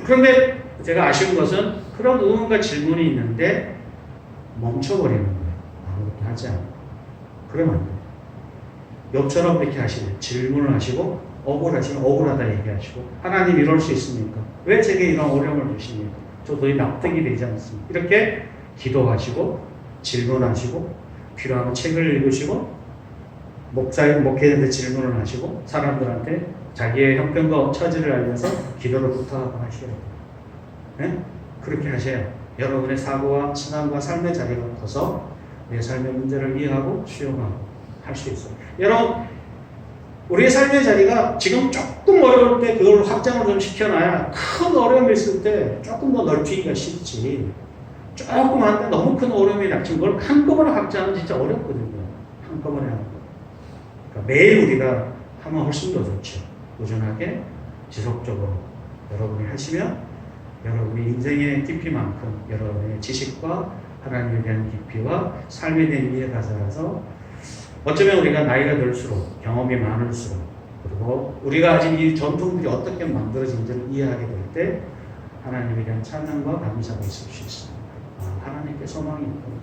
그런데 제가 아쉬운 것은 그런 의문과 질문이 있는데 멈춰버리는 거예요. 아무것도 하지 않고. 그러면 안 돼요. 욥처럼 이렇게 하시네요. 질문을 하시고 억울하시면 억울하다 얘기하시고 하나님 이럴 수 있습니까? 왜 제게 이런 어려움을 주십니까? 저 도저히 납득이 되지 않습니다. 이렇게 기도하시고 질문하시고 필요하면 책을 읽으시고 목회자한테 질문을 하시고 사람들한테 자기의 형편과 처지를 알려서 기도를 부탁하고 하셔야 돼요. 네? 그렇게 하셔야 여러분의 사고와 신앙과 삶의 자리가 커서 내 삶의 문제를 이해하고 수용하고 할 수 있어요. 여러분, 우리의 삶의 자리가 지금 조금 어려울 때 그걸 확장을 좀 시켜놔야 큰 어려움이 있을 때 조금 더 넓히기가 쉽지. 조금 한데 너무 큰 어려움이 닥친 걸 한꺼번에 확장하면 진짜 어렵거든요. 한꺼번에 하는 거. 그러니까 매일 우리가 하면 훨씬 더 좋죠. 꾸준하게 지속적으로 여러분이 하시면 여러분의 인생의 깊이만큼 여러분의 지식과 하나님에 대한 깊이와 삶에 대한 이해가 자라서 어쩌면 우리가 나이가 들수록 경험이 많을수록 그리고 우리가 가진 이 전통들이 어떻게 만들어진지를 이해하게 될 때 하나님에 대한 찬양과 감사가 있을 수 있습니다. 하나님께 소망이 있구나.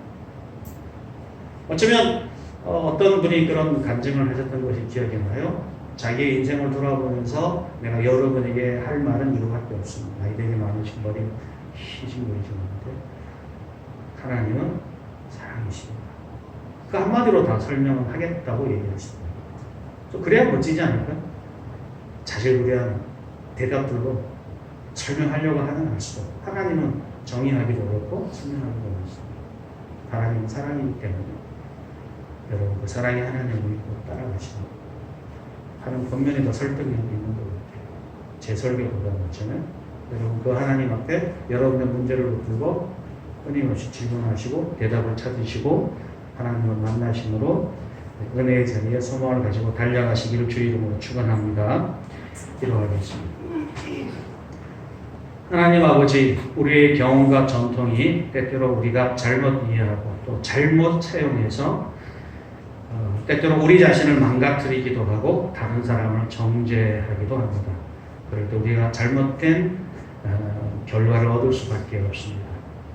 어쩌면 어떤 분이 그런 간증을 하셨던 것이 기억이 나요. 자기의 인생을 돌아보면서 내가 여러분에게 할 말은 이거밖에 없습니다. 나이 되게 많으신 분이 희신 분이셨는데 하나님은 사랑이십니다. 그 한마디로 다 설명을 하겠다고 얘기하시더라고요. 좀 그래야 멋지지 않을까요? 자질구레한 대답들로 설명하려고 하는 것이죠. 하나님은 정의하기도 어렵고 설명하기도 어렵습니다. 하나님은 사랑이기 때문에 여러분 그 사랑이 하나님을 믿고 따라가시는 하는 권면이 더 설득력이 있는 것 같아요. 제 설교보다는 저는 여러분 그 하나님 앞에 여러분의 문제를 붙들고 끊임없이 질문하시고 대답을 찾으시고 하나님을 만나심으로 은혜의 자리에 소망을 가지고 달려가시기를 주 이름으로 축원합니다. 기도하겠습니다. 하나님 아버지, 우리의 경험과 전통이 때때로 우리가 잘못 이해하고 또 잘못 사용해서 때때로 우리 자신을 망가뜨리기도 하고 다른 사람을 정죄하기도 합니다. 그럴 때 우리가 잘못된 결과를 얻을 수밖에 없습니다.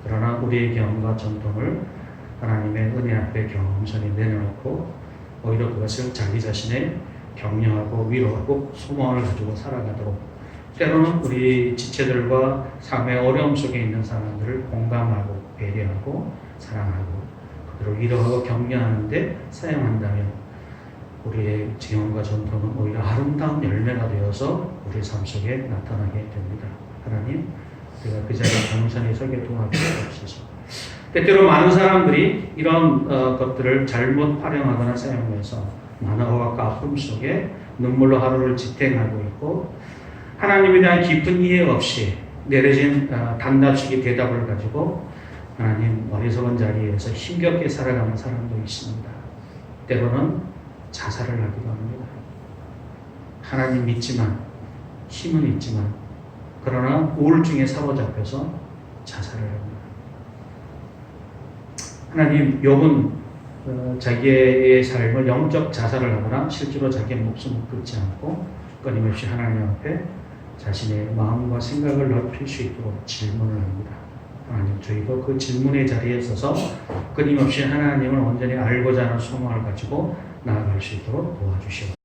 그러나 우리의 경험과 전통을 하나님의 은혜 앞에 겸손히 내려놓고 오히려 그것을 자기 자신의 격려하고 위로하고 소망을 가지고 살아가도록, 때로는 우리 지체들과 삶의 어려움 속에 있는 사람들을 공감하고 배려하고 사랑하고 그들을 위로하고 격려하는데 사용한다면 우리의 경험과 전통은 오히려 아름다운 열매가 되어서 우리 삶 속에 나타나게 됩니다. 하나님, 우리가 그 자리에 겸손히 서게 도와주옵소서. 때때로 많은 사람들이 이런 것들을 잘못 활용하거나 사용해서 많은 억압과 아픔 속에 눈물로 하루를 지탱하고 있고, 하나님에 대한 깊은 이해 없이 내려진 단답식의 대답을 가지고 하나님 어리석은 자리에서 힘겹게 살아가는 사람도 있습니다. 때로는 자살을 하기도 합니다. 하나님 믿지만, 힘은 있지만, 그러나 우울증에 사로잡혀서 자살을 합니다. 하나님, 욥은 자기의 삶을 영적 자살을 하거나 실제로 자기의 목숨을 끊지 않고 끊임없이 하나님 앞에 자신의 마음과 생각을 넓힐 수 있도록 질문을 합니다. 하나님, 저희도 그 질문의 자리에 서서 끊임없이 하나님을 온전히 알고자 하는 소망을 가지고 나아갈 수 있도록 도와주시옵소서.